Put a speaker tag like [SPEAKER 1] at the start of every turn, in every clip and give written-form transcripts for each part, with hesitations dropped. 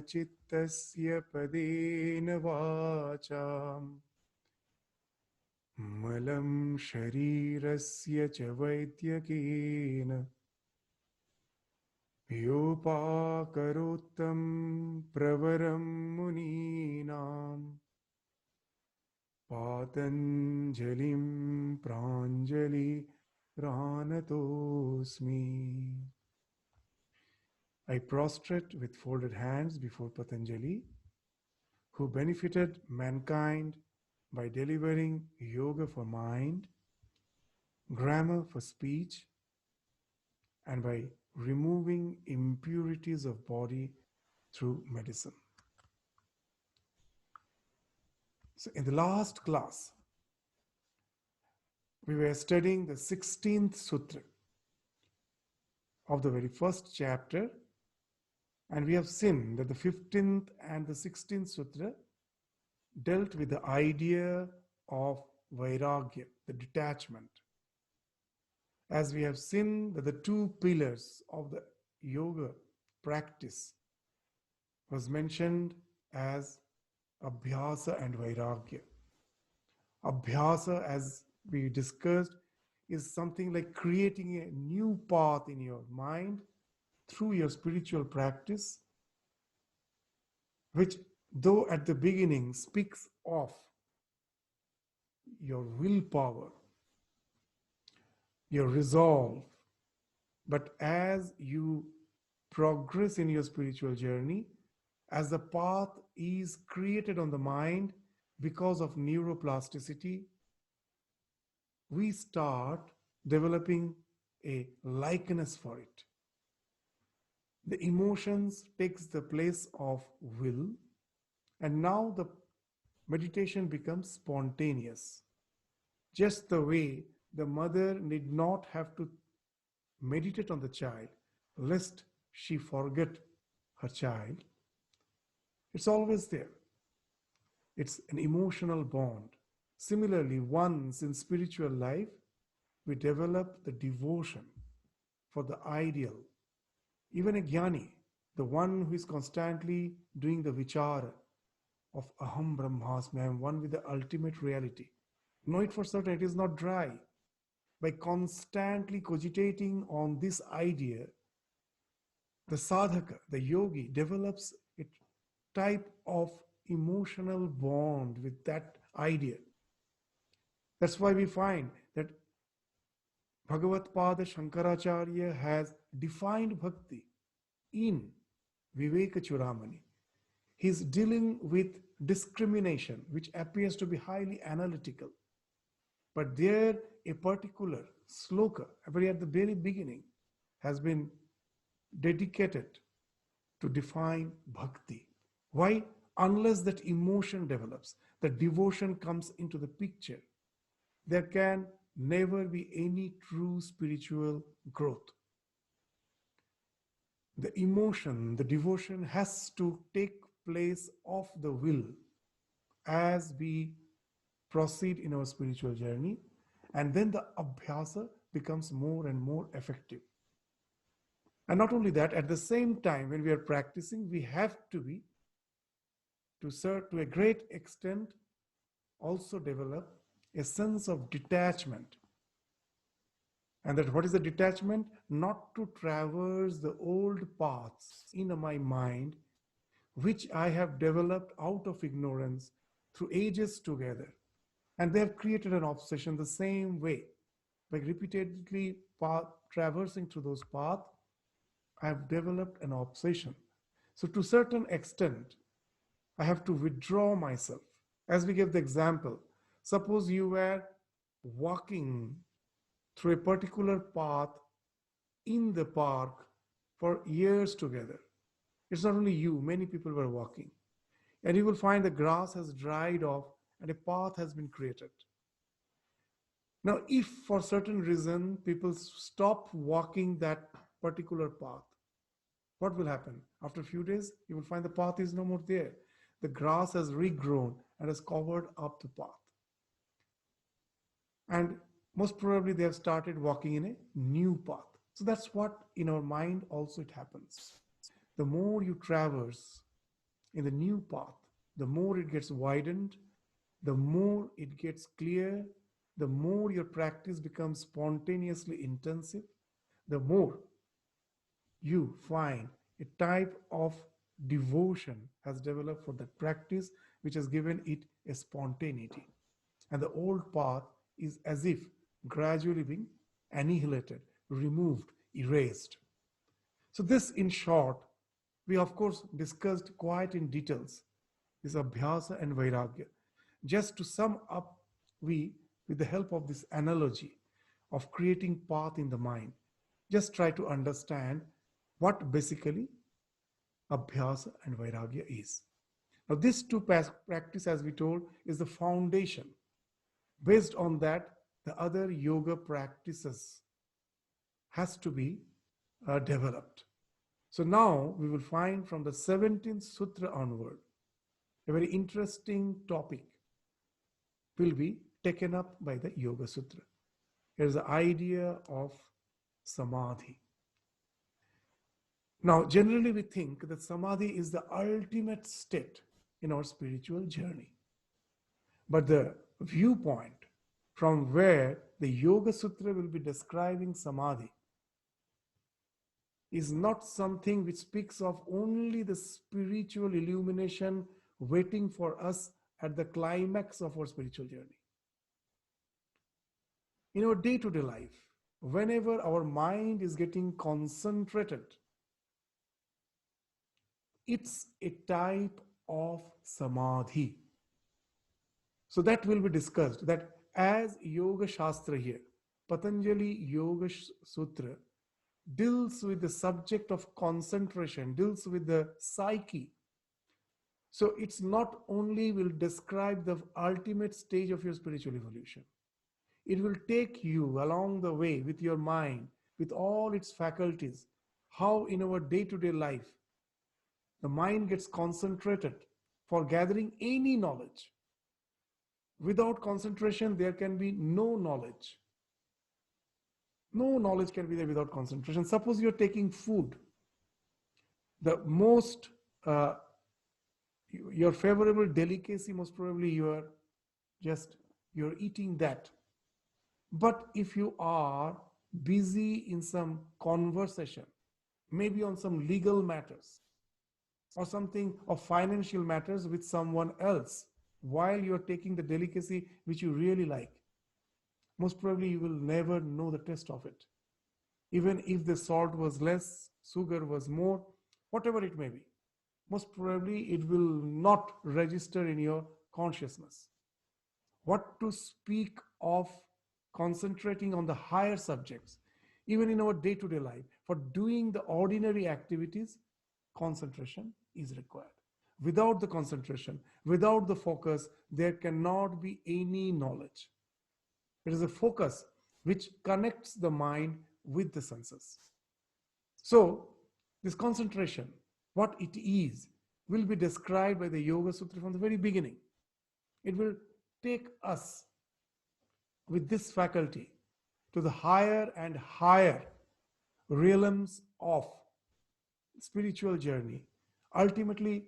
[SPEAKER 1] चित्तस्य पदेन वाचां मलं शरीरस्य च वैद्यकेन योपाकरोत्तं प्रवरं मुनीनां पातञ्जलिं प्राञ्जलिरानतोऽस्मि. I prostrate with folded hands before Patanjali, who benefited mankind by delivering yoga for mind, grammar for speech, and by removing impurities of body through medicine. So in the last class, we were studying the 16th Sutra of the very first chapter, and we have seen that the 15th and the 16th Sutra dealt with the idea of Vairagya, the detachment. As we have seen that the two pillars of the yoga practice was mentioned as Abhyasa and Vairagya. Abhyasa, as we discussed, is something like creating a new path in your mind through your spiritual practice, which, though at the beginning speaks of your willpower, your resolve, but as you progress in your spiritual journey, as the path is created on the mind because of neuroplasticity, we start developing a likeness for it. The emotions takes the place of will, and now the meditation becomes spontaneous. Just the way the mother need not have to meditate on the child lest she forget her child. It's always there. It's an emotional bond. Similarly, once in spiritual life, we develop the devotion for the ideal. Even a jnani, the one who is constantly doing the vichara of Aham Brahmasmi, I am one with the ultimate reality. Know it for certain, it is not dry. By constantly cogitating on this idea, the sadhaka, the yogi, develops a type of emotional bond with that idea. That's why we find that Bhagavad Pada Shankaracharya has defined bhakti in Viveka Churamani. He's dealing with discrimination, which appears to be highly analytical. But there, a particular sloka, at the very beginning, has been dedicated to define bhakti. Why? Unless that emotion develops, the devotion comes into the picture, there can never be any true spiritual growth. The emotion, the devotion has to take place of the will as we proceed in our spiritual journey, and then the abhyasa becomes more and more effective. And not only that, at the same time, when we are practicing, we have to be, to a great extent, also develop a sense of detachment. And that what is the detachment? Not to traverse the old paths in my mind, which I have developed out of ignorance through ages together. And they have created an obsession the same way. By repeatedly traversing through those paths, I have developed an obsession. So to a certain extent, I have to withdraw myself. As we gave the example, suppose you were walking through a particular path in the park for years together. It's not only you, many people were walking. And you will find the grass has dried off and a path has been created. Now, if for certain reason people stop walking that particular path, what will happen? After a few days, you will find the path is no more there. The grass has regrown and has covered up the path. And most probably they have started walking in a new path. So that's what in our mind also it happens. The more you traverse, in the new path, the more it gets widened, the more it gets clear, the more your practice becomes spontaneously intensive, the more you find a type of devotion has developed for that practice, which has given it a spontaneity. And the old path is as if gradually being annihilated, removed, erased. So, this in short, we of course discussed quite in details is Abhyasa and Vairagya. Just to sum up, we, with the help of this analogy of creating path in the mind, just try to understand what basically Abhyasa and Vairagya is. Now, this two practice, as we told, is the foundation. Based on that, the other yoga practices has to be developed. So now we will find from the 17th Sutra onward, a very interesting topic will be taken up by the Yoga Sutra. Here is the idea of Samadhi. Now, generally we think that Samadhi is the ultimate state in our spiritual journey. But the viewpoint from where the Yoga Sutra will be describing Samadhi is not something which speaks of only the spiritual illumination waiting for us at the climax of our spiritual journey. In our day-to-day life, whenever our mind is getting concentrated, it's a type of Samadhi. So that will be discussed, that as Yoga Shastra here, Patanjali Yoga Sutra deals with the subject of concentration, deals with the psyche. So it's not only will describe the ultimate stage of your spiritual evolution. It will take you along the way with your mind, with all its faculties, how in our day-to-day life, the mind gets concentrated for gathering any knowledge. Without concentration, there can be no knowledge. No knowledge can be there without concentration. Suppose you're taking food. The most, your favorable delicacy, most probably you're eating that. But if you are busy in some conversation, maybe on some legal matters or something of financial matters with someone else, while you're taking the delicacy which you really like, most probably you will never know the taste of it. Even if the salt was less, sugar was more, whatever it may be, most probably it will not register in your consciousness. What to speak of concentrating on the higher subjects, even in our day-to-day life, for doing the ordinary activities, concentration is required. Without the concentration, without the focus, there cannot be any knowledge. It is a focus which connects the mind with the senses. So, this concentration, what it is, will be described by the Yoga Sutra from the very beginning. It will take us with this faculty to the higher and higher realms of spiritual journey, ultimately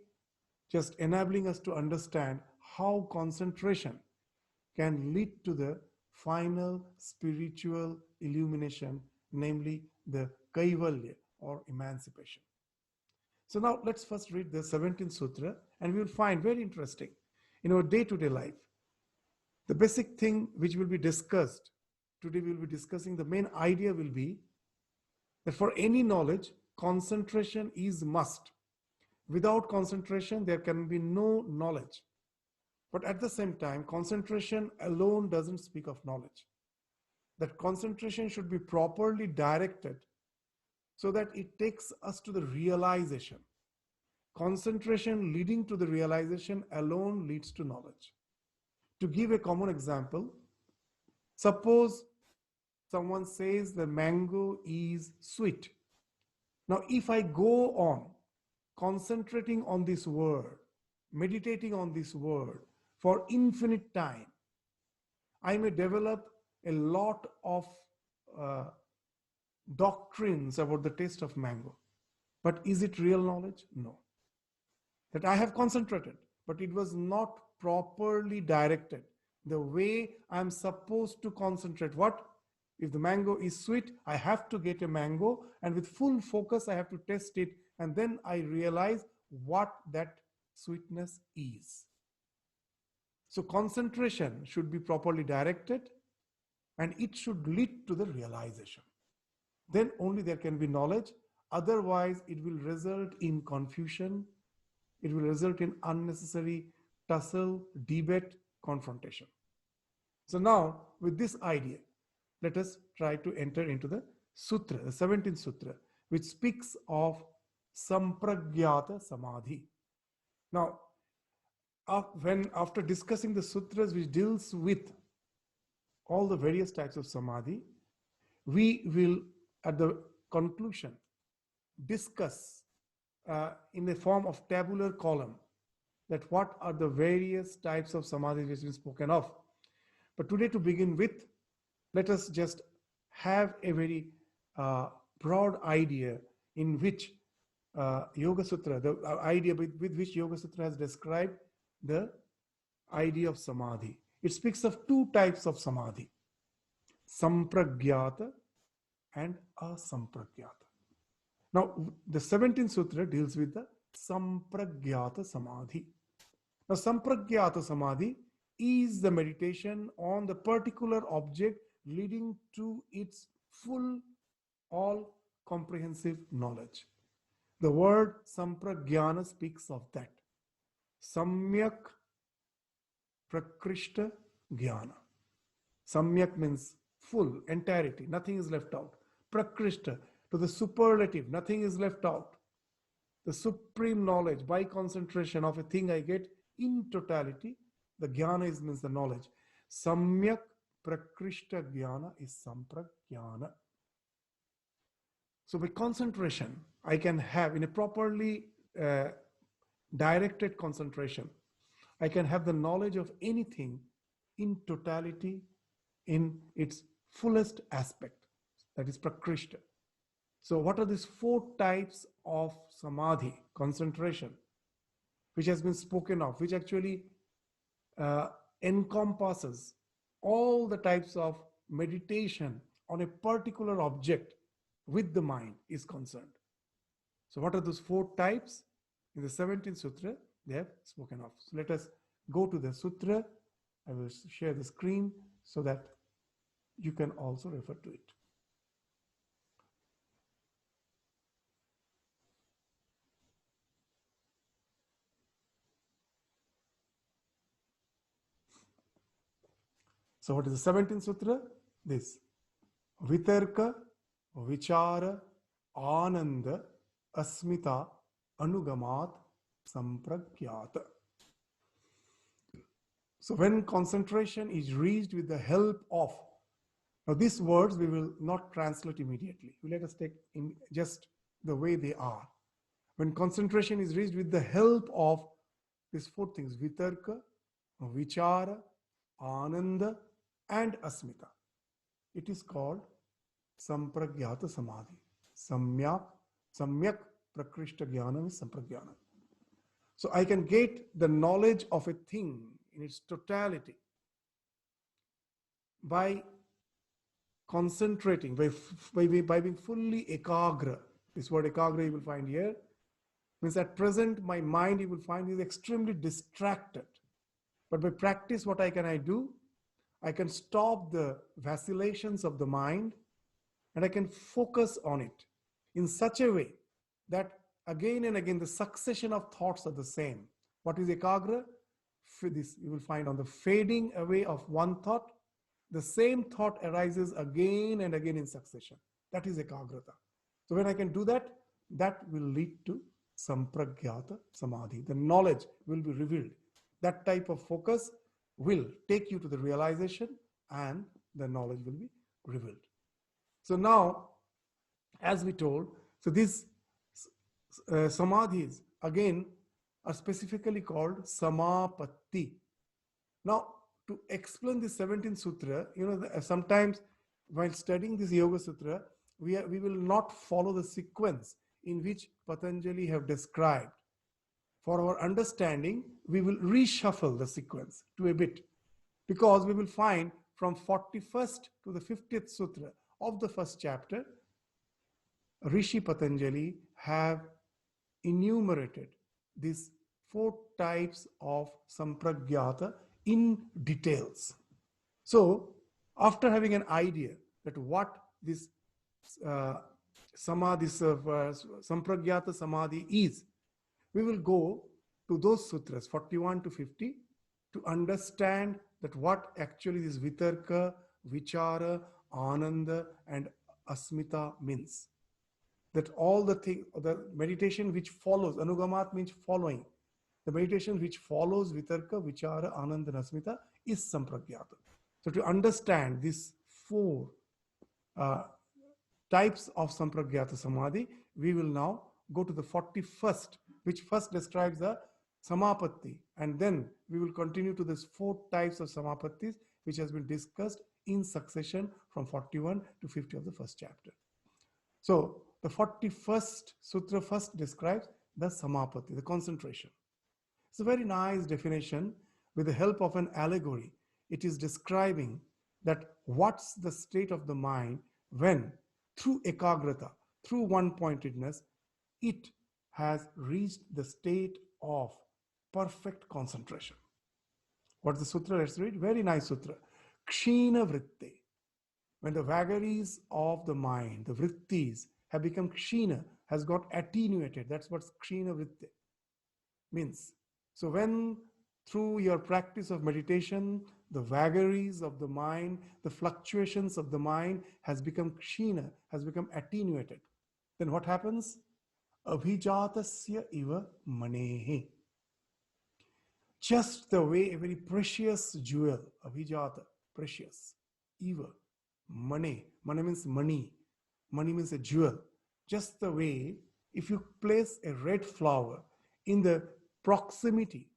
[SPEAKER 1] just enabling us to understand how concentration can lead to the final spiritual illumination, namely the Kaivalya or emancipation. So now let's first read the 17th Sutra, and we will find very interesting in our day-to-day life. The basic thing which will be discussed, today we will be discussing, the main idea will be that for any knowledge, concentration is must. Without concentration, there can be no knowledge. But at the same time, concentration alone doesn't speak of knowledge. That concentration should be properly directed so that it takes us to the realization. Concentration leading to the realization alone leads to knowledge. To give a common example, suppose someone says the mango is sweet. Now, if I go on concentrating on this word, meditating on this word for infinite time, I may develop a lot of doctrines about the taste of mango. But is it real knowledge? No. that I have concentrated, but it was not properly directed. The way I'm supposed to concentrate. What? If the mango is sweet, I have to get a mango, and with full focus, I have to test it, and then I realize what that sweetness is. So concentration should be properly directed, and it should lead to the realization. Then only there can be knowledge. Otherwise, it will result in confusion. It will result in unnecessary tussle, debate, confrontation. So now, with this idea, let us try to enter into the Sutra, the 17th Sutra, which speaks of Sampragyata Samadhi. Now, after discussing the sutras which deals with all the various types of samadhi, we will, at the conclusion, discuss in the form of tabular column that what are the various types of samadhi which have been spoken of. But today, to begin with, let us just have a very broad idea in which Yoga Sutra, the idea with which Yoga Sutra has described the idea of samadhi. It speaks of two types of samadhi, sampragyata and asampragyata. Now, the 17th Sutra deals with the sampragyata samadhi. Now, sampragyata samadhi is the meditation on the particular object leading to its full, all comprehensive knowledge. The word sampragyana speaks of that. Samyak prakrishta jnana. Samyak means full, entirety, nothing is left out. Prakrishta, to the superlative, nothing is left out. The supreme knowledge by concentration of a thing I get in totality. The jnana means the knowledge. Samyak prakrishta jnana is sampragyana. So by concentration, I can have, in a properly directed concentration, I can have the knowledge of anything in totality, in its fullest aspect. That is prakrishta. So what are these four types of samadhi, concentration, which has been spoken of, which actually encompasses all the types of meditation on a particular object with the mind is concerned. So what are those four types? In the 17th Sutra, they have spoken of. So let us go to the Sutra. I will share the screen so that you can also refer to it. So what is the 17th Sutra? This. Vitarka, Vichara, Ananda, Asmita, Anugamat, Sampragyata. So when concentration is reached with the help of, now these words we will not translate immediately. Let us take in just the way they are. When concentration is reached with the help of these four things, Vitarka, Vichara, Ananda, and Asmita, it is called Sampragyata Samadhi. Samyak Prakrishta Jnana is Sampragyana. So I can get the knowledge of a thing in its totality by concentrating, by being fully ekagra. This word ekagra you will find here. Means at present my mind you will find is extremely distracted. But by practice, what I do? I can stop the vacillations of the mind and I can focus on it in such a way that again and again the succession of thoughts are the same. What is ekagra? This you will find on the fading away of one thought, the same thought arises again and again in succession. That is ekagrata. So when I can do that, that will lead to sampragyata samadhi. The knowledge will be revealed. That type of focus will take you to the realization and the knowledge will be revealed. So now, as we told, so these samadhis again are specifically called samapatti. Now, to explain the 17th Sutra, sometimes while studying this Yoga Sutra, we will not follow the sequence in which Patanjali have described. For our understanding, we will reshuffle the sequence to a bit, because we will find from 41st to the 50th sutra of the first chapter, Rishi Patanjali have enumerated these four types of sampragyata in details. So, after having an idea that what this sampragyata samadhi is, we will go to those sutras 41 to 50 to understand that what actually this vitarka, vichara, ananda, and asmita means. That all the meditation which follows, anugamat means following. The meditation which follows vitarka, vichara, ananda, and asmita is sampragyata. So to understand these four types of sampragyata samadhi, we will now go to the 41st, which first describes the samapatti, and then we will continue to these four types of samapattis, which has been discussed in succession from 41 to 50 of the first chapter. So the 41st sutra first describes the samapatti, the concentration. It's a very nice definition. With the help of an allegory, it is describing that what's the state of the mind when through ekagrata, through one-pointedness, it has reached the state of perfect concentration. What's the sutra? Let's read. Very nice sutra. Kshina vritte. When the vagaries of the mind, the vrittis, have become kshina, has got attenuated. That's what kshina vritte means. So when through your practice of meditation, the vagaries of the mind, the fluctuations of the mind has become kshina, has become attenuated, then what happens? Abhijatasya iva manehe. Just the way a very precious jewel, abhijata, precious, iva, mane, mane means money, money means a jewel. Just the way if you place a red flower in the proximity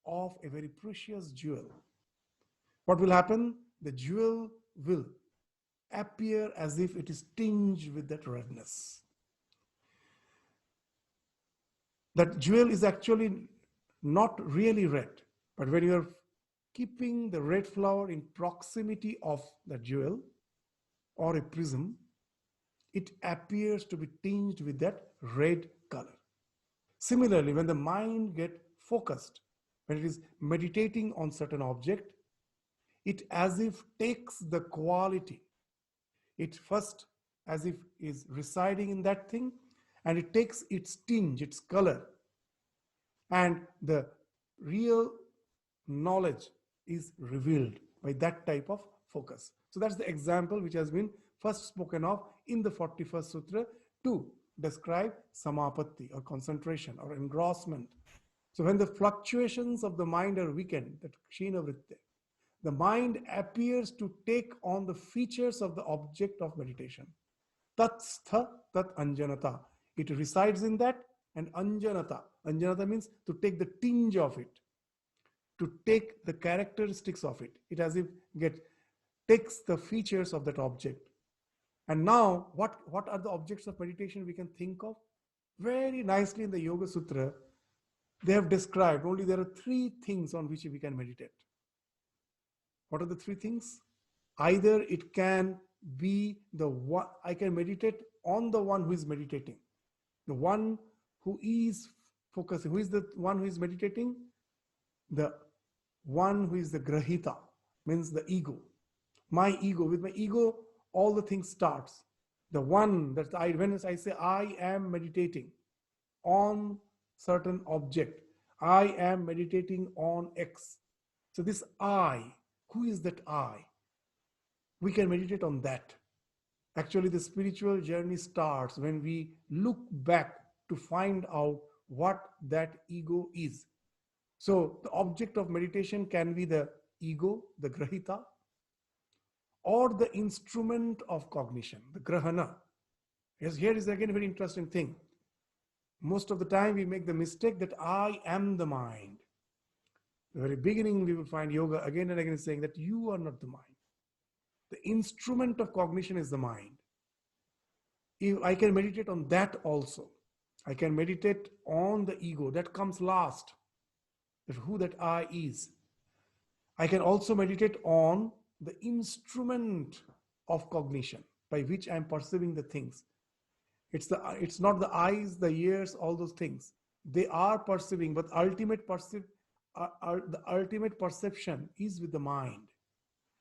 [SPEAKER 1] of a very precious jewel, what will happen? The jewel will appear as if it is tinged with that redness. That jewel is actually not really red, but when you are keeping the red flower in proximity of the jewel or a prism, it appears to be tinged with that red color. Similarly, when the mind gets focused, when it is meditating on certain object, it as if takes the quality. It first as if is residing in that thing, and it takes its tinge, its color, and the real knowledge is revealed by that type of focus. So that's the example which has been first spoken of in the 41st sutra to describe samapatti or concentration or engrossment. So when the fluctuations of the mind are weakened, that kshina vritte, the mind appears to take on the features of the object of meditation. Tat stha tat anjanata. It resides in that, and anjanata. Anjanata means to take the tinge of it, to take the characteristics of it. It as if takes the features of that object. And now, what are the objects of meditation we can think of? Very nicely in the Yoga Sutra, they have described only there are three things on which we can meditate. What are the three things? Either it can be the one, I can meditate on the one who is meditating. The one who is focusing. Who is the one who is meditating? The one who is the grahita, means the ego. My ego. With my ego, all the things starts. The one that when I say I am meditating on certain object, I am meditating on X. So this I, who is that I? We can meditate on that. Actually, the spiritual journey starts when we look back to find out what that ego is. So the object of meditation can be the ego, the grahita, or the instrument of cognition, the grahana. Yes, here is again a very interesting thing. Most of the time we make the mistake that I am the mind. The very beginning we will find yoga again and again saying that you are not the mind. The instrument of cognition is the mind. If I can meditate on that also. I can meditate on the ego that comes last, that who that I is. I can also meditate on the instrument of cognition by which I am perceiving the things. It's not the eyes, the ears, all those things. They are perceiving, but the ultimate perception is with the mind.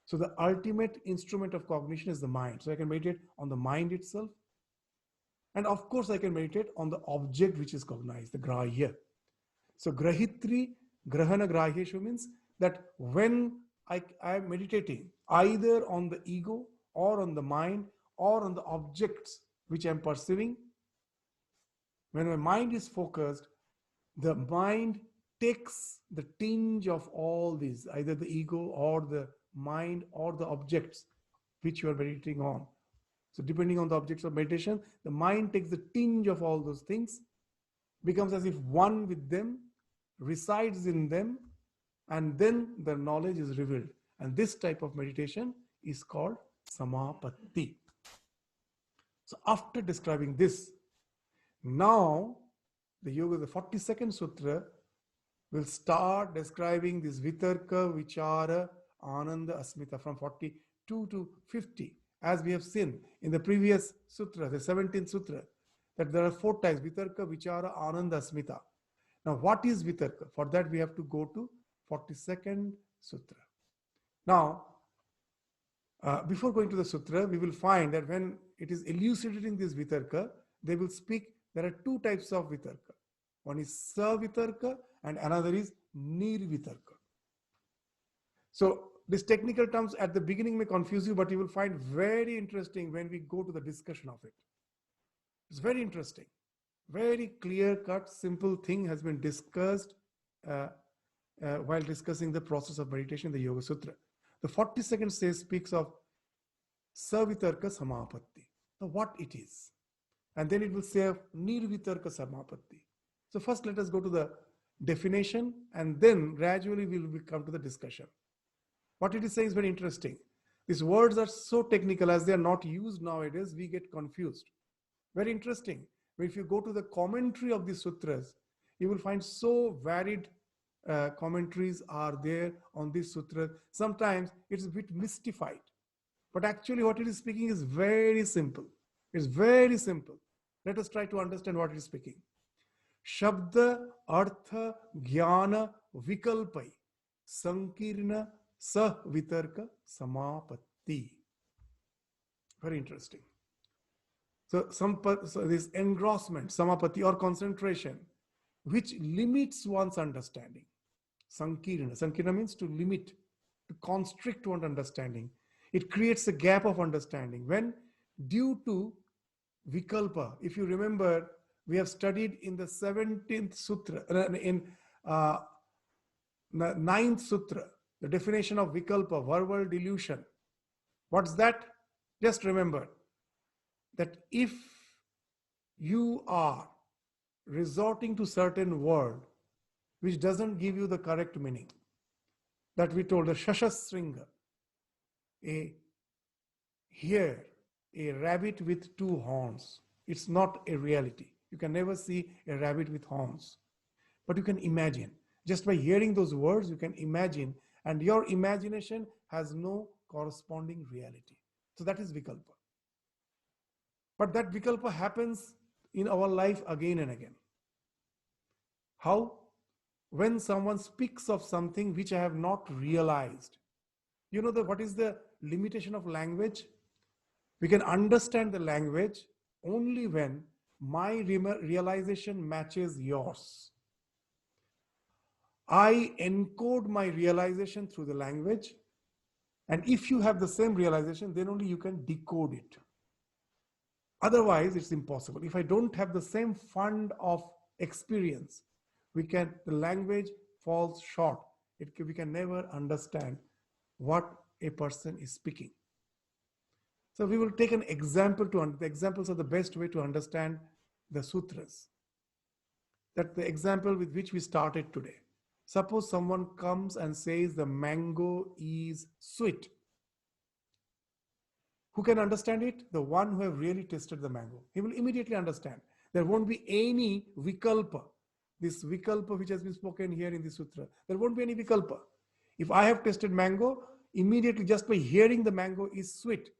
[SPEAKER 1] So the ultimate instrument of cognition is the mind. So I can meditate on the mind itself. And of course, I can meditate on the object which is cognized, the grahya. So grahitri, grahana grahyeshu means that when I am meditating either on the ego or on the mind or on the objects which I am perceiving, when my mind is focused, the mind takes the tinge of all these, either the ego or the mind or the objects which you are meditating on. So depending on the objects of meditation, the mind takes the tinge of all those things, becomes as if one with them, resides in them, and then the knowledge is revealed. And this type of meditation is called samapatti. So after describing this, now the 42nd sutra will start describing this vitarka, vichara, ananda, asmita from 42 to 50. As we have seen in the previous sutra, the 17th sutra, that there are 4 types: vitarka, vichara, ananda, asmita. Now, what is vitarka? For that, we have to go to 42nd sutra. Now, before going to the sutra, we will find that when it is elucidating this vitarka, they will speak. There are 2 types of vitarka. One is savitarka and another is nirvitarka. So these technical terms at the beginning may confuse you, but you will find very interesting when we go to the discussion of it. It's very interesting. Very clear-cut, simple thing has been discussed while discussing the process of meditation in the Yoga Sutra. The 42nd speaks of savitarka samapatti. Now what it is. And then it will say of nirvitarka samapatti. So first let us go to the definition and then gradually we will come to the discussion. What it is saying is very interesting. These words are so technical, as they are not used nowadays, we get confused. Very interesting. If you go to the commentary of the sutras, you will find so varied commentaries are there on this sutra. Sometimes it's a bit mystified. But actually what it is speaking is very simple. It's very simple. Let us try to understand what it is speaking. Shabda, Artha, Jnana, Vikalpai, Sankirna, Sah Vitarka, Samapatti. Very interesting. So this engrossment, samapatti or concentration, which limits one's understanding. Sankirna. Sankirna means to limit, to constrict one's understanding. It creates a gap of understanding when due to vikalpa. If you remember, we have studied in the 17th sutra, in the 9th sutra, the definition of vikalpa, verbal delusion. What's that? Just remember that if you are resorting to certain word which doesn't give you the correct meaning, that we told, the shashasringa, a rabbit with 2 horns. It's not a reality. You can never see a rabbit with horns. But you can imagine. Just by hearing those words, you can imagine, and your imagination has no corresponding reality. So that is vikalpa. But that vikalpa happens in our life again and again. How? When someone speaks of something which I have not realized. You know what is the limitation of language? We can understand the language only when my realization matches yours. I encode my realization through the language, and if you have the same realization, then only you can decode it. Otherwise, it's impossible. If I don't have the same fund of experience, the language falls short. We can never understand what a person is speaking. So we will take an example the examples are the best way to understand the sutras. That's the example with which we started today. Suppose someone comes and says the mango is sweet. Who can understand it? The one who have really tasted the mango. He will immediately understand There won't be any vikalpa. This vikalpa which has been spoken here in the sutra, there won't be any vikalpa. If I have tasted mango, immediately just by hearing the mango is sweet,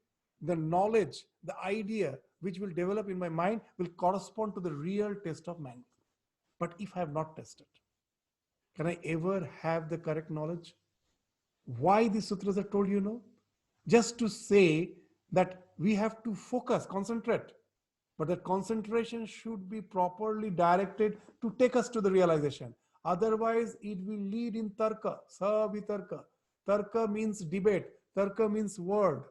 [SPEAKER 1] the knowledge, the idea which will develop in my mind will correspond to the real taste of mango. But if I have not tasted, can I ever have the correct knowledge? Why these sutras are told, just to say that we have to focus, concentrate, but that concentration should be properly directed to take us to the realization. Otherwise, it will lead in tarka, savitarka. Tarka means debate. Tarka means word.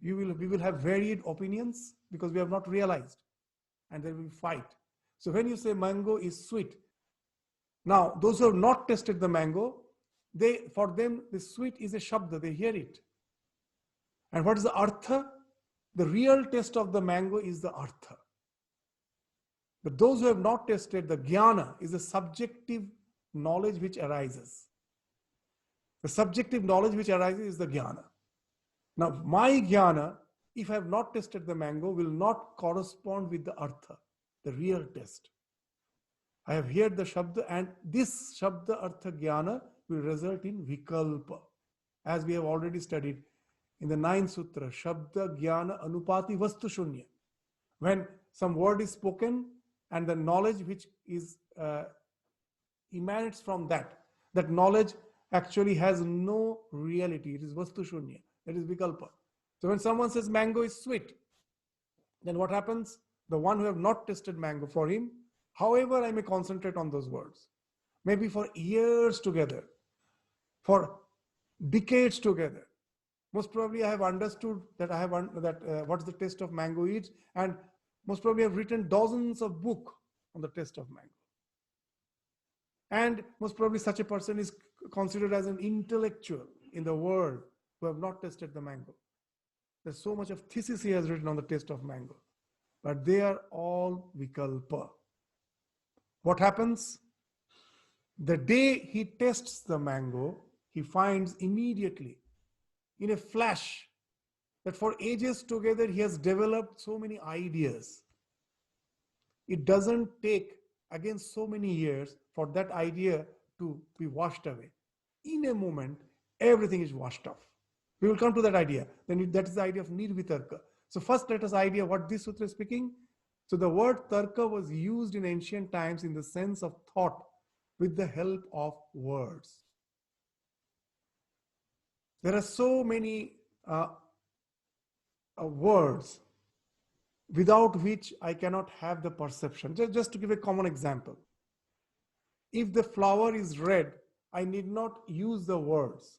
[SPEAKER 1] We will have varied opinions because we have not realized, and there will be fight. So when you say mango is sweet, now those who have not tasted the mango, for them the sweet is a shabda, they hear it. And what is the artha? The real taste of the mango is the artha. But those who have not tasted, the jnana is the subjective knowledge which arises. The subjective knowledge which arises is the jnana. Now, my jnana, if I have not tasted the mango, will not correspond with the artha, the real taste. I have heard the shabda, and this shabda artha jnana will result in vikalpa. As we have already studied in the 9th sutra, shabda jnana anupati vastu shunya. When some word is spoken and the knowledge which is emanates from that knowledge actually has no reality. It is vastu shunya. That is vikalpa. So when someone says mango is sweet, then what happens? The one who have not tasted mango, for him, however I may concentrate on those words, maybe for years together, for decades together, most probably I have understood that what's the taste of mango is, and most probably I've written dozens of books on the taste of mango. And most probably such a person is considered as an intellectual in the world who have not tasted the mango. There's so much of thesis he has written on the taste of mango, but they are all vikalpa. What happens? The day he tastes the mango, he finds immediately, in a flash, that for ages together he has developed so many ideas. It doesn't take, again, so many years for that idea to be washed away. In a moment, everything is washed off. We will come to that idea. Then that is the idea of nirvitarka. So first let us idea what this sutra is speaking. So the word tarka was used in ancient times in the sense of thought with the help of words. There are so many words without which I cannot have the perception. Just to give a common example. If the flower is red, I need not use the words.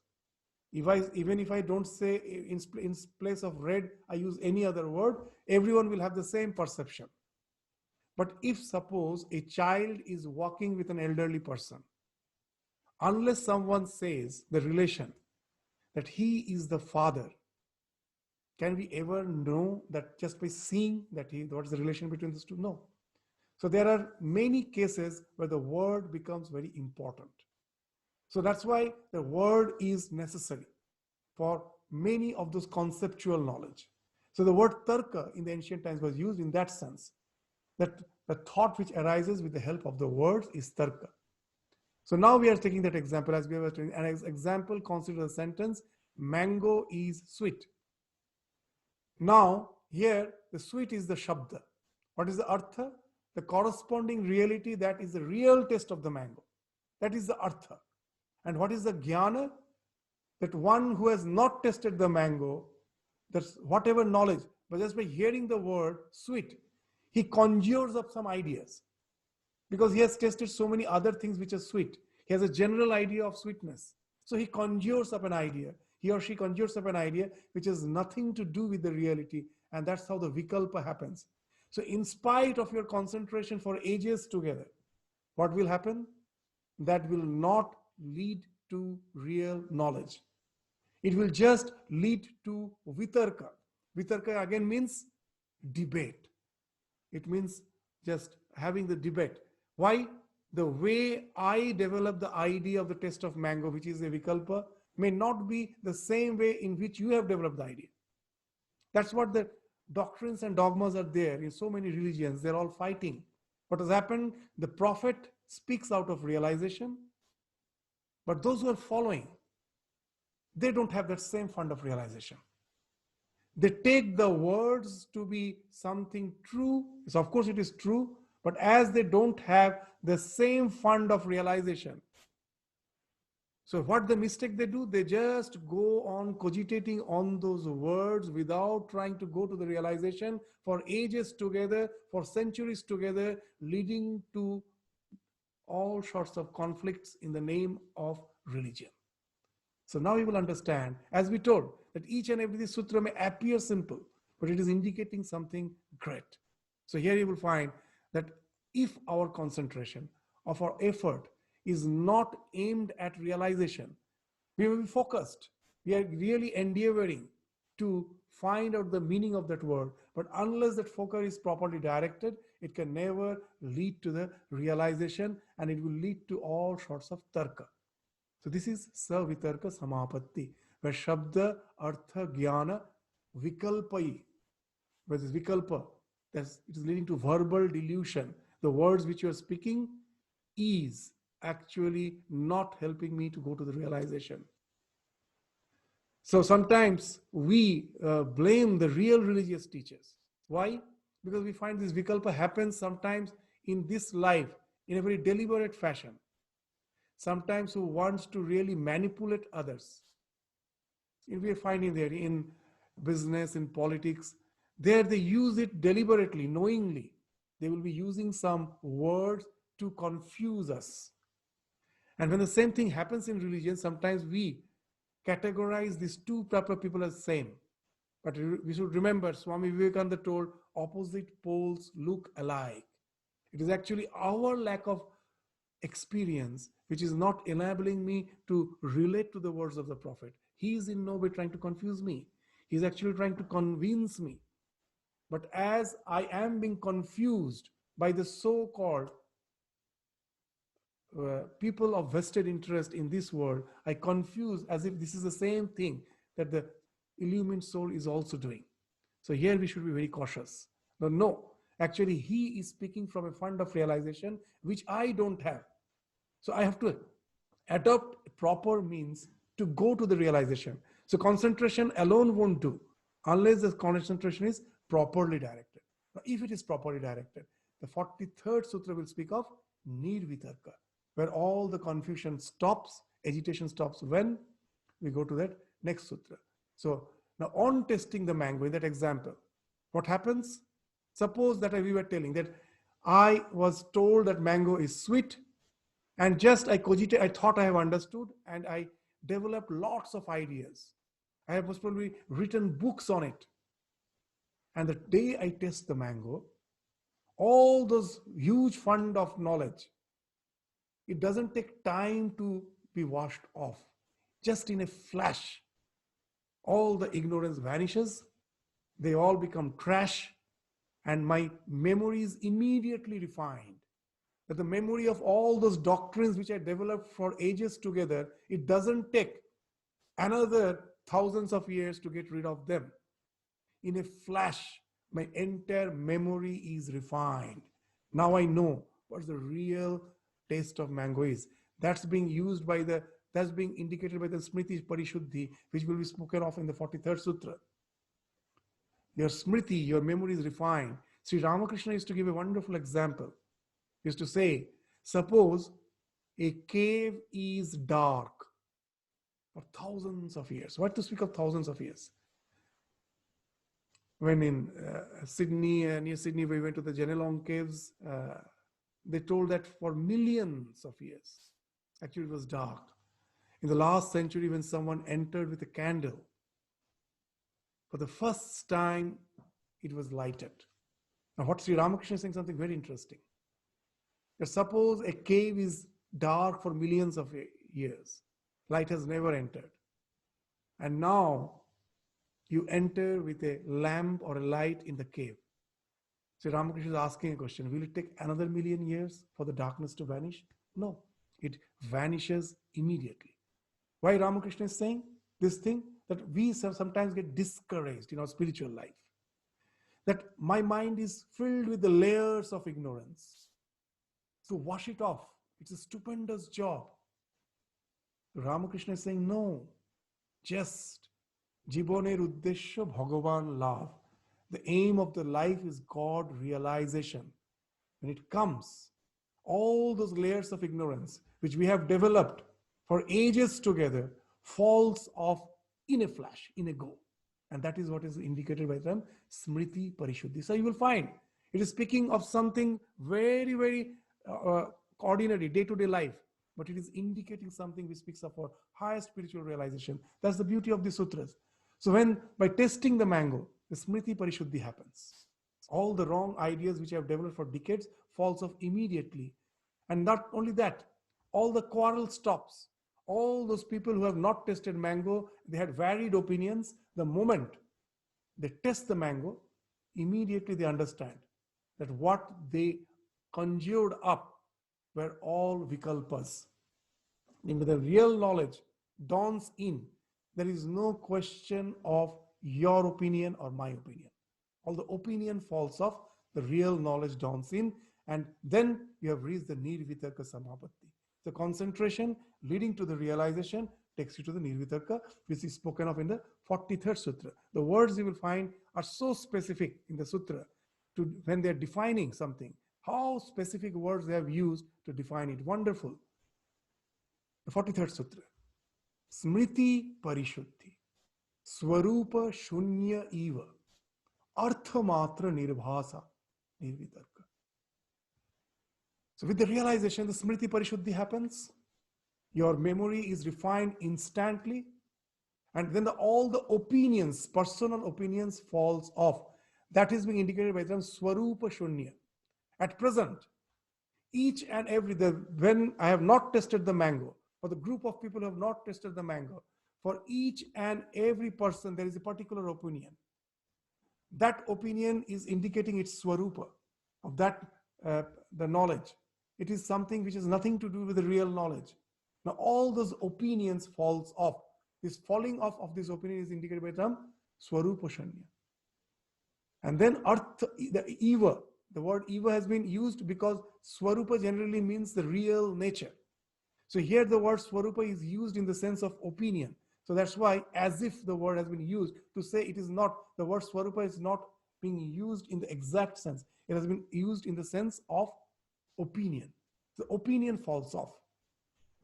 [SPEAKER 1] Even if I don't say in place of red, I use any other word, everyone will have the same perception. But if suppose a child is walking with an elderly person, unless someone says the relation that he is the father, can we ever know that just by seeing that what is the relation between these two? No. So there are many cases where the word becomes very important. So that's why the word is necessary for many of those conceptual knowledge. So the word tarka in the ancient times was used in that sense, that the thought which arises with the help of the words is tarka. So now we are taking that example as we were taking an example, consider the sentence, mango is sweet. Now here the sweet is the shabda. What is the artha? The corresponding reality, that is the real taste of the mango. That is the artha. And what is the jnana? That one who has not tasted the mango, that's whatever knowledge, but just by hearing the word sweet, he conjures up some ideas because he has tasted so many other things which are sweet. He has a general idea of sweetness. So he conjures up an idea. He or she conjures up an idea which has nothing to do with the reality. And that's how the vikalpa happens. So in spite of your concentration for ages together, what will happen? That will not lead to real knowledge. It will just lead to vitarka. Vitarka again means debate. It means just having the debate. Why? The way I develop the idea of the taste of mango, which is a vikalpa, may not be the same way in which you have developed the idea. That's what the doctrines and dogmas are there in so many religions. They're all fighting. What has happened? The prophet speaks out of realization, but those who are following, they don't have that same fund of realization. They take the words to be something true. So of course it is true, but as they don't have the same fund of realization, so what the mistake they do, they just go on cogitating on those words without trying to go to the realization for ages together, for centuries together, leading to all sorts of conflicts in the name of religion. So now you will understand, as we told, that each and every sutra may appear simple, but it is indicating something great. So here you will find that if our concentration of our effort is not aimed at realization, we will be focused. We are really endeavoring to find out the meaning of that word, but unless that focus is properly directed, it can never lead to the realization, and it will lead to all sorts of tarka. So this is Savitarka Samapatti, where Shabda, Artha, Jnana, Vikalpai, where this Vikalpa, it is leading to verbal delusion. The words which you are speaking is actually not helping me to go to the realization. So sometimes we blame the real religious teachers. Why? Because we find this Vikalpa happens sometimes in this life in a very deliberate fashion. Sometimes who wants to really manipulate others. We are finding there in business, in politics, there they use it deliberately, knowingly. They will be using some words to confuse us. And when the same thing happens in religion, sometimes we categorize these two type of people as same. But we should remember, Swami Vivekananda told, opposite poles look alike. It is actually our lack of experience which is not enabling me to relate to the words of the prophet. He is in no way trying to confuse me. He is actually trying to convince me. But as I am being confused by the so-called people of vested interest in this world, I confuse as if this is the same thing that the illumined soul is also doing. So here we should be very cautious. No, actually he is speaking from a fund of realization which I don't have. So I have to adopt proper means to go to the realization. So concentration alone won't do unless the concentration is properly directed. Now, if it is properly directed, the 43rd sutra will speak of nirvitarka, where all the confusion stops, agitation stops when we go to that next sutra. So now on tasting the mango in that example, what happens? Suppose that we were telling that I was told that mango is sweet, and just I cogitated, I thought I have understood, and I developed lots of ideas. I have most probably written books on it. And the day I taste the mango, all those huge fund of knowledge, it doesn't take time to be washed off. Just in a flash, all the ignorance vanishes, they all become trash, and my memory is immediately refined. That the memory of all those doctrines which I developed for ages together, it doesn't take another thousands of years to get rid of them. In a flash, my entire memory is refined. Now I know what the real taste of mango is. That's being indicated by the Smriti Parishuddhi, which will be spoken of in the 43rd Sutra. Your Smriti, your memory is refined. Sri Ramakrishna used to give a wonderful example. He used to say, suppose a cave is dark for thousands of years. What to speak of thousands of years? When in Sydney, near Sydney, we went to the Jennelong caves, they told that for millions of years, actually it was dark. In the last century, when someone entered with a candle, for the first time, it was lighted. Now, what Sri Ramakrishna is saying something very interesting. That suppose a cave is dark for millions of years, light has never entered, and now you enter with a lamp or a light in the cave. So Ramakrishna is asking a question, will it take another million years for the darkness to vanish? No, it vanishes immediately. Why Ramakrishna is saying this thing? That we sometimes get discouraged in our spiritual life. that my mind is filled with the layers of ignorance. To wash it off, it's a stupendous job. Ramakrishna is saying, no, just জীবনের উদ্দেশ্য ভগবান লাভ. The aim of the life is God realization. When it comes, all those layers of ignorance which we have developed for ages together falls off in a flash, in a go. And that is what is indicated by the term Smriti Parishuddhi. So you will find it is speaking of something very, very ordinary, day-to-day life, but it is indicating something which speaks of our higher spiritual realization. That's the beauty of the sutras. So when by testing the mango, the Smriti Parishuddhi happens. All the wrong ideas which I have developed for decades falls off immediately. And not only that, all the quarrel stops. All those people who have not tested mango, they had varied opinions. The moment they test the mango, immediately they understand that what they conjured up were all vikalpas. And when the real knowledge dawns in, there is no question of your opinion or my opinion. All the opinion falls off, the real knowledge dawns in, and then you have reached the Nirvitarka Samapatti. The concentration leading to the realization takes you to the Nirvitarka, which is spoken of in the 43rd Sutra. The words you will find are so specific in the Sutra to when they are defining something, how specific words they have used to define it. Wonderful. The 43rd Sutra. Smriti Parishuddhi. Swarupa Shunya Eva. Arthamatra Nirbhasa. Nirvitarka. So with the realization, the Smriti Parishuddhi happens. Your memory is refined instantly. And then all the opinions, personal opinions falls off. That is being indicated by the term Swarupa Shunya. At present, each and every, when I have not tested the mango, for the group of people who have not tested the mango, for each and every person, there is a particular opinion. That opinion is indicating its Swarupa, of that, the knowledge. It is something which has nothing to do with the real knowledge. Now, all those opinions falls off. This falling off of this opinion is indicated by the term Swarupa Shanya. And then Artha, the Eva, the word Eva has been used because Swarupa generally means the real nature. So here the word Swarupa is used in the sense of opinion. So that's why, as if the word has been used to say it is not, the word Swarupa is not being used in the exact sense. It has been used in the sense of opinion. The opinion falls off.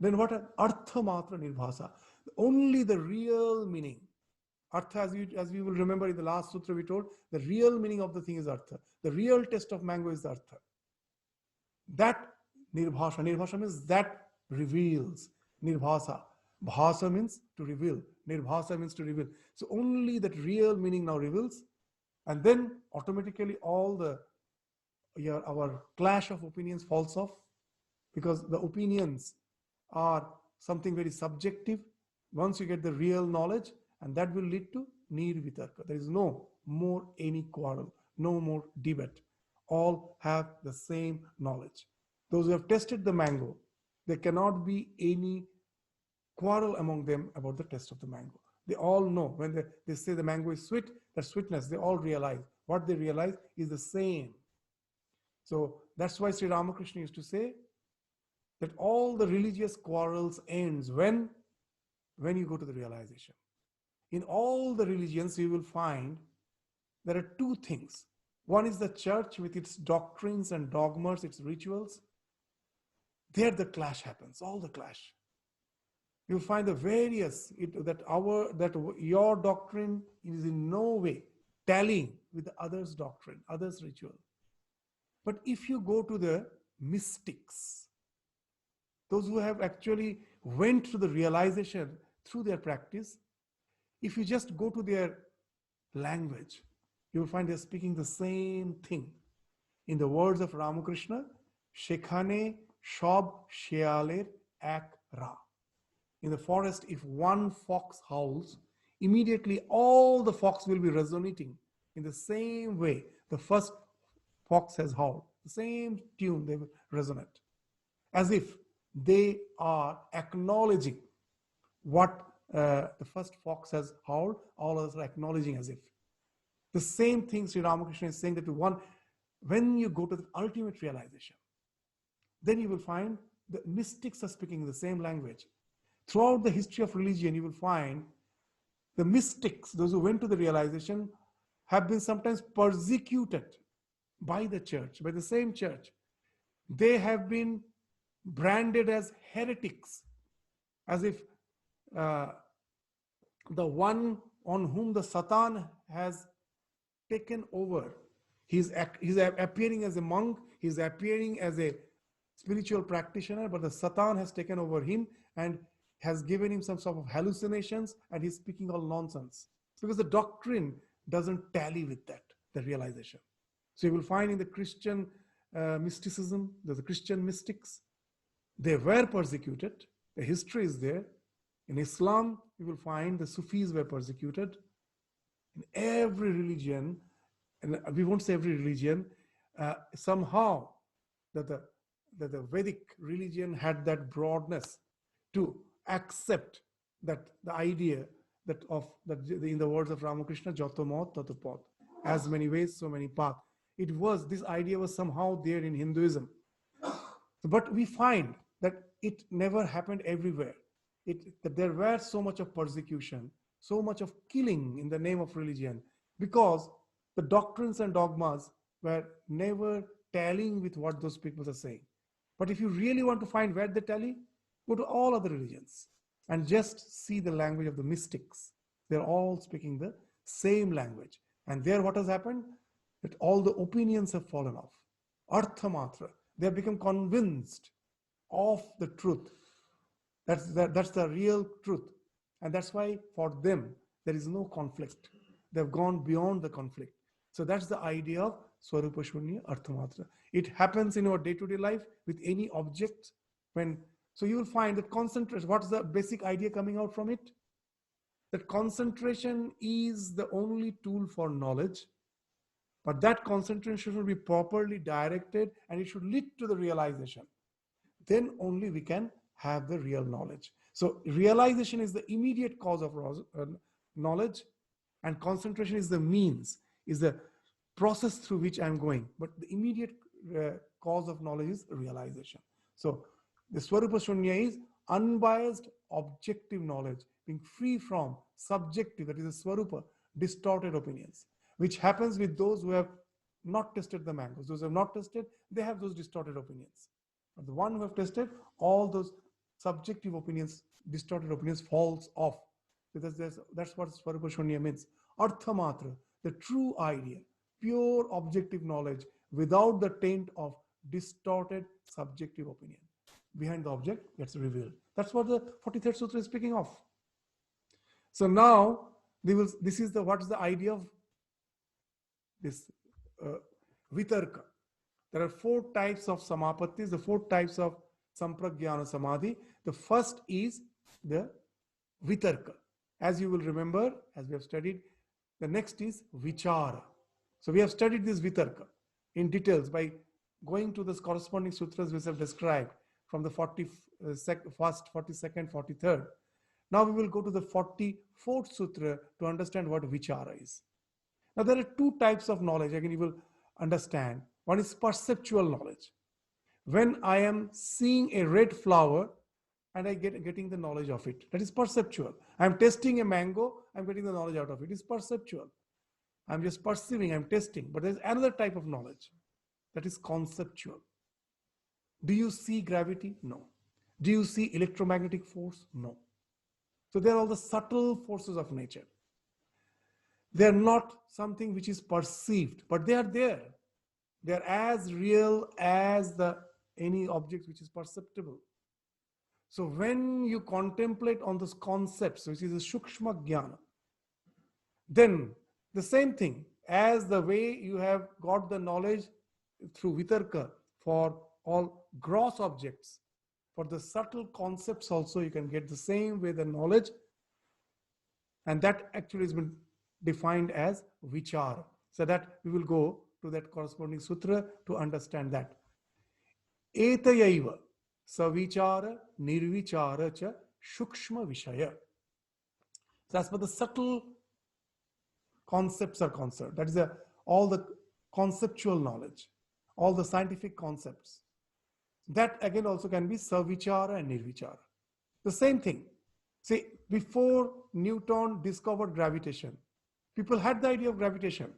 [SPEAKER 1] Then what? Artha Matra Nirbhasa. Only the real meaning. Artha, as we will remember in the last sutra we told, the real meaning of the thing is Artha. The real test of mango is the Artha. That Nirbhasa. Nirbhasa means that reveals. Nirbhasa. Bhasa means to reveal. Nirbhasa means to reveal. So only that real meaning now reveals. And then automatically all our clash of opinions falls off, because the opinions are something very subjective. Once you get the real knowledge, and that will lead to Nirvitarka. There is no more any quarrel, no more debate. All have the same knowledge. Those who have tested the mango, there cannot be any quarrel among them about the taste of the mango. They all know when they say the mango is sweet, that sweetness, they all realize. What they realize is the same. So that's why Sri Ramakrishna used to say that all the religious quarrels ends when you go to the realization. In all the religions, you will find there are two things. One is the church with its doctrines and dogmas, its rituals. There the clash happens, all the clash. You find the various, that your doctrine is in no way tallying with the other's doctrine, other's ritual. But if you go to the mystics, those who have actually went to the realization through their practice, if you just go to their language, you will find they're speaking the same thing. In the words of Ramakrishna, Shekhane Shob Shealer Ek Ra. In the forest, if one fox howls, immediately all the fox will be resonating in the same way the first fox has howled. The same tune they will resonate. As if they are acknowledging what the first fox has howled, all others are acknowledging as if. The same thing Sri Ramakrishna is saying, that when you go to the ultimate realization, then you will find the mystics are speaking the same language. Throughout the history of religion, you will find the mystics, those who went to the realization, have been sometimes persecuted by the church, by the same church. They have been branded as heretics, as if uh, the one on whom the Satan has taken over, he's appearing as a monk, he's appearing as a spiritual practitioner, but the Satan has taken over him and has given him some sort of hallucinations, and he's speaking all nonsense because the doctrine doesn't tally with that, the realization. So you will find in the Christian mysticism, the Christian mystics, they were persecuted. The history is there. In Islam, you will find the Sufis were persecuted. In every religion, and we won't say every religion, somehow that the Vedic religion had that broadness to accept that the idea that in the words of Ramakrishna, Jato Maut Tato Path, as many ways, so many paths. This idea was somehow there in Hinduism. But we find that it never happened everywhere. That there were so much of persecution, so much of killing in the name of religion, because the doctrines and dogmas were never tallying with what those people are saying. But if you really want to find where they tally, go to all other religions and just see the language of the mystics. They're all speaking the same language. And there what has happened? That all the opinions have fallen off. Arthamatra. They have become convinced of the truth. That's the real truth. And that's why for them, there is no conflict. They've gone beyond the conflict. So that's the idea of Swarupa Shunya Arthamatra. It happens in our day-to-day life with any object. So you will find that concentration, what's the basic idea coming out from it? That concentration is the only tool for knowledge, but that concentration should be properly directed and it should lead to the realization. Then only we can have the real knowledge. So realization is the immediate cause of knowledge, and concentration is the means, is the process through which I'm going. But the immediate cause of knowledge is realization. So the Swarupa Shunya is unbiased, objective knowledge, being free from subjective, that is the Swarupa, distorted opinions, which happens with those who have not tested the mangoes. Those who have not tested, they have those distorted opinions. But the one who have tested, all those subjective opinions, distorted opinions falls off. Because that's what Swarupa Shunya means. Arthamatra, the true idea, pure objective knowledge without the taint of distorted subjective opinion. Behind the object gets revealed. That's what the 43rd Sutra is speaking of. So now, what is the idea of this vitarka? There are 4 types of samapattis, the 4 types of sampragyana samadhi. The first is the vitarka. As you will remember, as we have studied, the next is vichara. So we have studied this vitarka in details by going to the corresponding sutras which have described from the 41st, 42nd, 43rd. Now we will go to the 44th sutra to understand what vichara is. Now there are 2 types of knowledge, again you will understand. One is perceptual knowledge. When I am seeing a red flower and I getting the knowledge of it, that is perceptual. I'm testing a mango, I'm getting the knowledge out of it. It's perceptual. I'm just perceiving, I'm testing. But there's another type of knowledge that is conceptual. Do you see gravity? No. Do you see electromagnetic force? No. So they're all the subtle forces of nature. They're not something which is perceived, but they are there. They're as real as any object which is perceptible. So when you contemplate on those concepts, which is a shukshma jnana, then the same thing as the way you have got the knowledge through vitarka for all gross objects, for the subtle concepts also you can get the same way the knowledge, and that actually has been defined as vichara. So that we will go to that corresponding sutra to understand that. Etayaiva savichara nirvichara cha shukshma vishaya. So as for the subtle concepts are concerned. That is all the conceptual knowledge, all the scientific concepts. That again also can be savichara and nirvichara. The same thing. See, before Newton discovered gravitation, people had the idea of gravitation,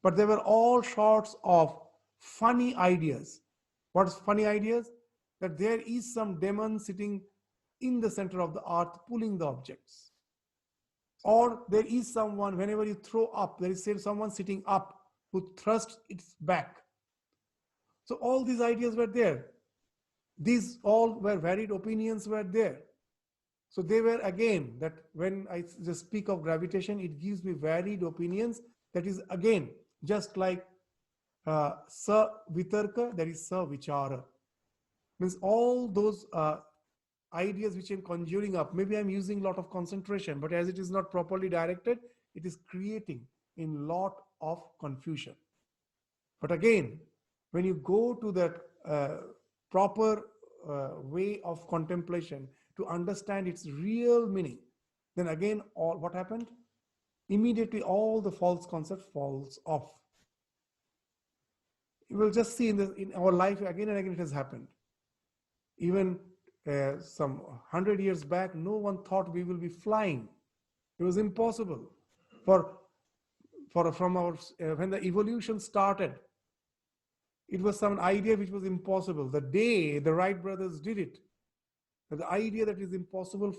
[SPEAKER 1] but they were all sorts of funny ideas. What's funny ideas? That there is some demon sitting in the center of the earth pulling the objects. Or there is someone, whenever you throw up, there is someone sitting up who thrusts its back. So all these ideas were there. These all were varied opinions were there. So they were again, that when I just speak of gravitation, it gives me varied opinions. That is again, just like sa vitarka, that is sa vichara. Means all those ideas which I'm conjuring up, maybe I'm using a lot of concentration, but as it is not properly directed, it is creating a lot of confusion. But again, when you go to that proper way of contemplation to understand its real meaning, then again, what happened? Immediately all the false concept falls off. You will just see in our life again and again it has happened. Even some 100 years back, no one thought we will be flying. It was impossible. From our when the evolution started, it was some idea which was impossible. The day the Wright brothers did it, the idea that is impossible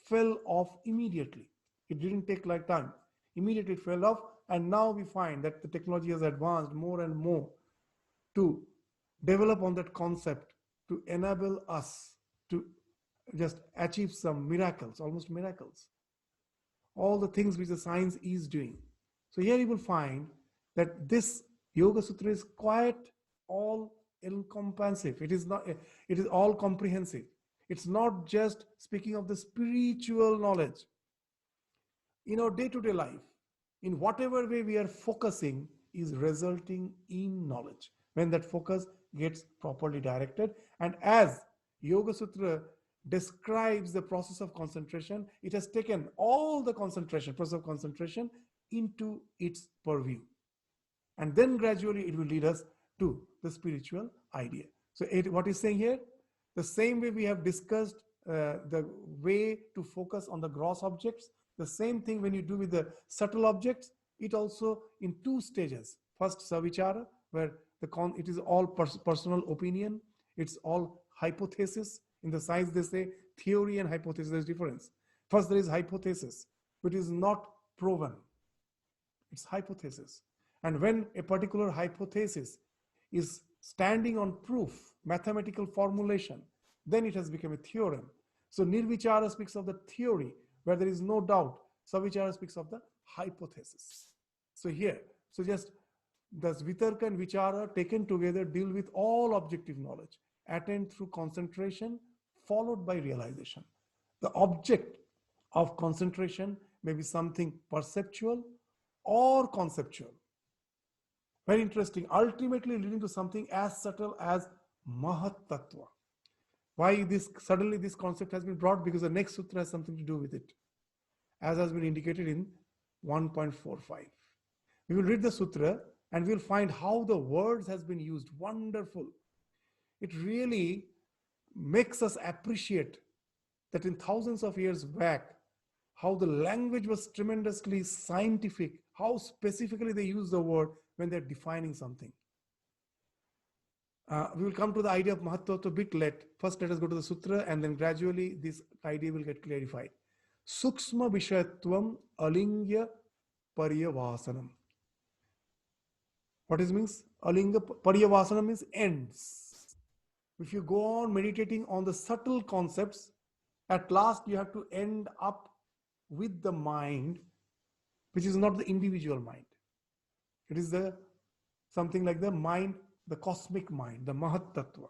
[SPEAKER 1] fell off immediately. It didn't take like time. Immediately it fell off, and now we find that the technology has advanced more and more to develop on that concept to enable us to just achieve some miracles, almost miracles. All the things which the science is doing. So here you will find that this Yoga Sutra is quite all encompassive. It is not. It is all comprehensive. It's not just speaking of the spiritual knowledge. In our day-to-day life, in whatever way we are focusing is resulting in knowledge. When that focus gets properly directed, and as Yoga Sutra describes the process of concentration, it has taken all the process of concentration into its purview. And then gradually it will lead us to the spiritual idea. So what is saying here? The same way we have discussed the way to focus on the gross objects, the same thing when you do with the subtle objects, it also in two stages. First, savichara, where it is all personal opinion, it's all hypothesis. In the science they say theory and hypothesis, there's difference. First there is hypothesis, which is not proven. It's hypothesis. And when a particular hypothesis is standing on proof, mathematical formulation, then it has become a theorem. So nirvichara speaks of the theory where there is no doubt. Savichara speaks of the hypothesis. So here, so just thus vitarka and vichara taken together deal with all objective knowledge, attained through concentration, followed by realization. The object of concentration may be something perceptual or conceptual. Very interesting, ultimately leading to something as subtle as Mahat Tattva. Why suddenly this concept has been brought? Because the next sutra has something to do with it, as has been indicated in 1.45. We will read the sutra and we'll find how the words has been used. Wonderful. It really makes us appreciate that in thousands of years back, how the language was tremendously scientific, how specifically they use the word when they're defining something. We will come to the idea of Mahatma a bit late. First, let us go to the sutra, and then gradually this idea will get clarified. Suksma Vishayatvam Alingya Paryavasanam. What it means? Alinga Paryavasanam means ends. If you go on meditating on the subtle concepts, at last you have to end up with the mind, which is not the individual mind. It is something like the mind, the cosmic mind, the Mahat Tattva.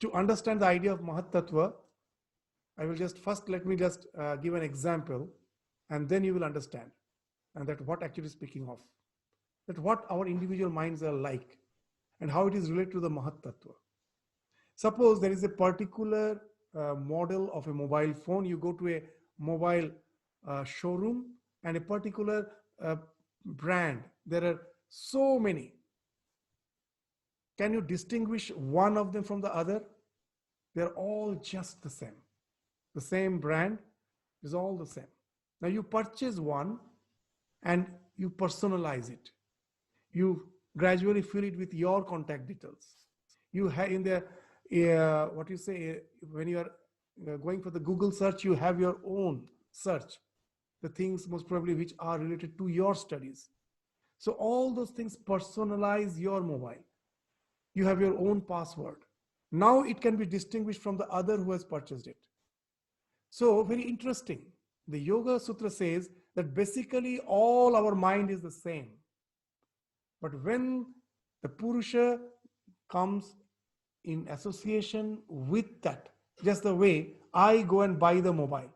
[SPEAKER 1] To understand the idea of Mahat Tattva, I will let me give an example, and then you will understand, and that what actually speaking of, that what our individual minds are like, and how it is related to the Mahat Tattva. Suppose there is a particular model of a mobile phone. You go to a mobile showroom and a particular uh, brand. There are so many. Can you distinguish one of them from the other? They're all just the same. The same brand is all the same. Now you purchase one and you personalize it. You gradually fill it with your contact details. You have in the what you say when you are going for the Google search, you have your own search, the things most probably which are related to your studies. So all those things personalize your mobile. You have your own password. Now it can be distinguished from the other who has purchased it. So very interesting. The Yoga Sutra says that basically all our mind is the same. But when the Purusha comes in association with that, just the way I go and buy the mobile,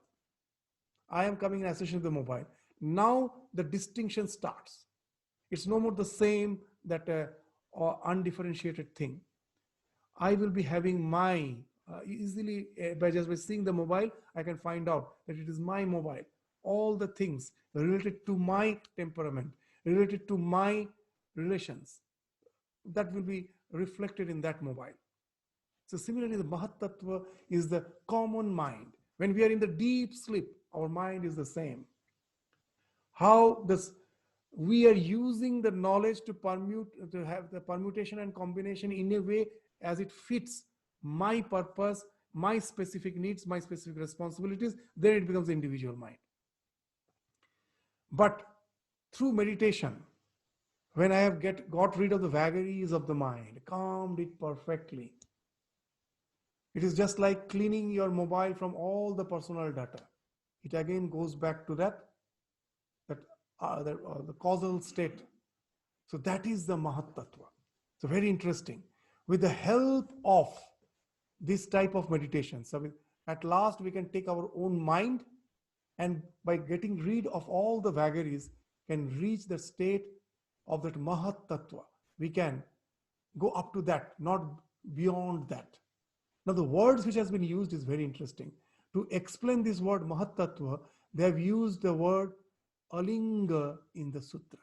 [SPEAKER 1] I am coming in association with the mobile. Now the distinction starts. It's no more the same that undifferentiated thing. I will be having my easily by just by seeing the mobile, I can find out that it is my mobile. All the things related to my temperament, related to my relations, that will be reflected in that mobile. So similarly, the Mahat Tattva is the common mind. When we are in the deep sleep, our mind is the same. How this we are using the knowledge to have the permutation and combination in a way as it fits my purpose, my specific needs, my specific responsibilities, then it becomes the individual mind. But through meditation, when I have got rid of the vagaries of the mind, calmed it perfectly, it is just like cleaning your mobile from all the personal data. It again goes back to the causal state. So that is the Mahat Tattva. So very interesting. With the help of this type of meditation, so at last we can take our own mind and by getting rid of all the vagaries can reach the state of that Mahat Tattva. We can go up to that, not beyond that. Now the words which has been used is very interesting. To explain this word Mahat Tattva, they have used the word alinga in the sutra.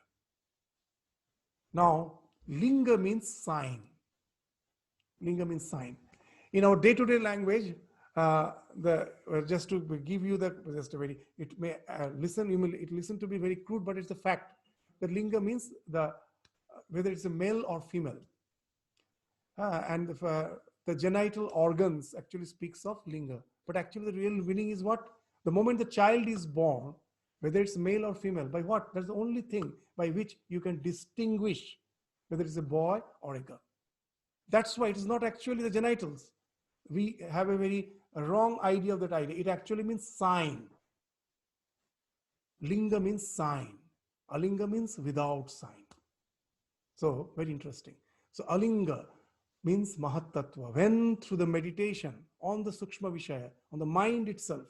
[SPEAKER 1] Now, linga means sign. Linga means sign. In our day-to-day language, just to give you the just a very it may listen to be very crude, but it's a fact that linga means the whether it's a male or female, and the genital organs actually speaks of linga, but actually the real meaning is what? The moment the child is born, whether it's male or female, by what? That's the only thing by which you can distinguish whether it's a boy or a girl. That's why it is not actually the genitals. We have a very wrong idea of that idea. It actually means sign. Linga means sign. Alinga means without sign. So very interesting. So alinga means Mahat Tattva. When through the meditation on the Sukshma Vishaya, on the mind itself,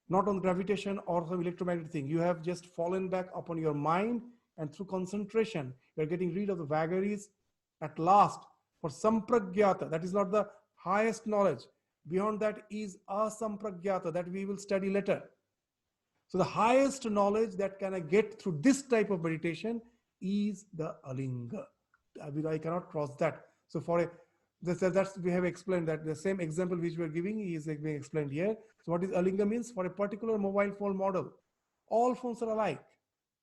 [SPEAKER 1] not on gravitation or some electromagnetic thing, you have just fallen back upon your mind, and through concentration, you are getting rid of the vagaries. At last, for sampragyata, that is not the highest knowledge. Beyond that is asampragyata, that we will study later. So the highest knowledge that can I get through this type of meditation is the alinga. I cannot cross that. So for that's we have explained that the same example which we are giving is being explained here. So what is alinga means? For a particular mobile phone model, all phones are alike.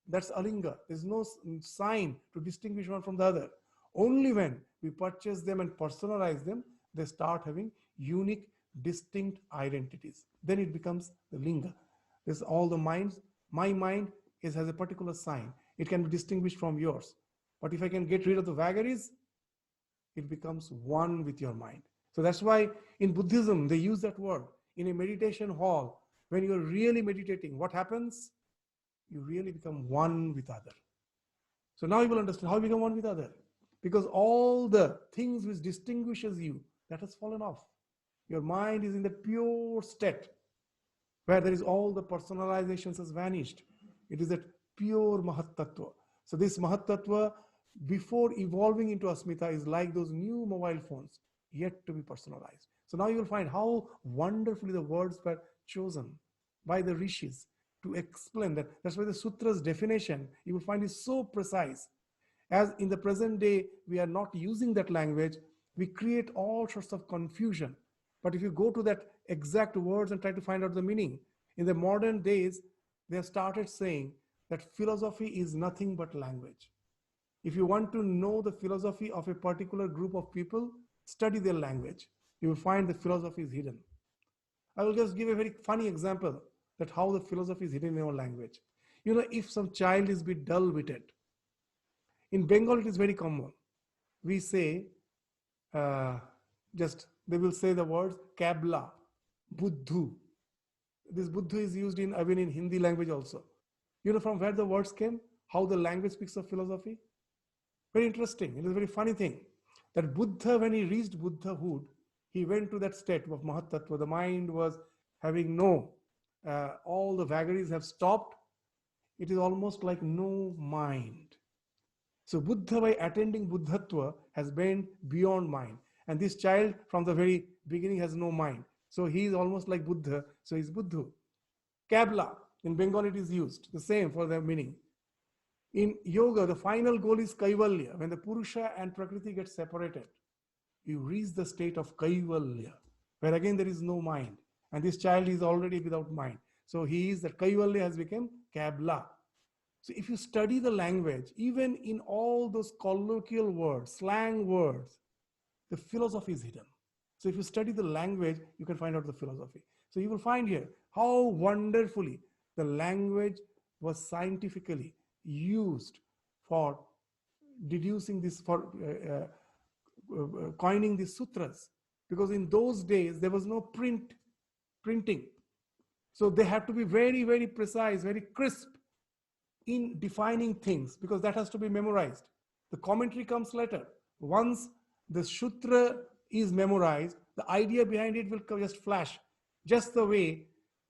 [SPEAKER 1] That's alinga. There's no sign to distinguish one from the other. Only when we purchase them and personalize them, they start having unique, distinct identities. Then it becomes the linga. This all the minds. My mind has a particular sign. It can be distinguished from yours. But if I can get rid of the vagaries, it becomes one with your mind. So that's why in Buddhism, they use that word. In a meditation hall, when you're really meditating, what happens? You really become one with other. So now you will understand how you become one with other. Because all the things which distinguishes you, that has fallen off. Your mind is in the pure state where there is all the personalizations has vanished. It is that pure Mahat Tattva. So this Mahat Tattva, before evolving into Asmita, is like those new mobile phones, yet to be personalized. So now you will find how wonderfully the words were chosen by the rishis to explain that. That's why the sutra's definition, you will find, is so precise. As in the present day, we are not using that language, we create all sorts of confusion. But if you go to that exact words and try to find out the meaning, in the modern days, they have started saying that philosophy is nothing but language. If you want to know the philosophy of a particular group of people, study their language. You will find the philosophy is hidden. I will just give a very funny example that how the philosophy is hidden in our language. If some child is a bit dull-witted, in Bengal it is very common. We say, they will say the words kabla, buddhu. This buddhu is used even in Hindi language also. You know from where the words came? How the language speaks of philosophy? Very interesting. It is a very funny thing that Buddha, when he reached Buddhahood, he went to that state of Mahatattva. The mind was having all the vagaries have stopped. It is almost like no mind. So Buddha, by attending Buddhatva, has been beyond mind. And this child from the very beginning has no mind. So he is almost like Buddha. So he's Buddhu. Kabla, in Bengal it is used. The same for the meaning. In yoga, the final goal is Kaivalya. When the Purusha and Prakriti get separated, you reach the state of Kaivalya, where again there is no mind. And this child is already without mind. So that Kaivalya has become Kabla. So if you study the language, even in all those colloquial words, slang words, the philosophy is hidden. So if you study the language, you can find out the philosophy. So you will find here how wonderfully the language was scientifically used for deducing this, for coining these sutras. Because in those days, there was no printing. So they have to be very, very precise, very crisp in defining things, because that has to be memorized. The commentary comes later. Once the sutra is memorized, the idea behind it will just flash. Just the way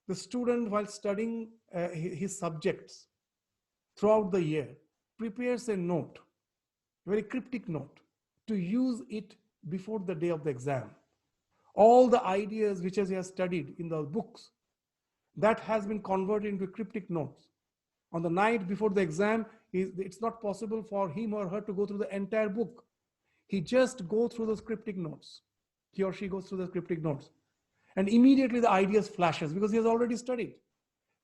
[SPEAKER 1] the student, while studying his subjects throughout the year, prepares a note, a very cryptic note, to use it before the day of the exam. All the ideas which he has studied in the books, that has been converted into cryptic notes. On the night before the exam, it's not possible for him or her to go through the entire book. He just goes through those cryptic notes. He or she goes through the cryptic notes. And immediately the ideas flashes because he has already studied.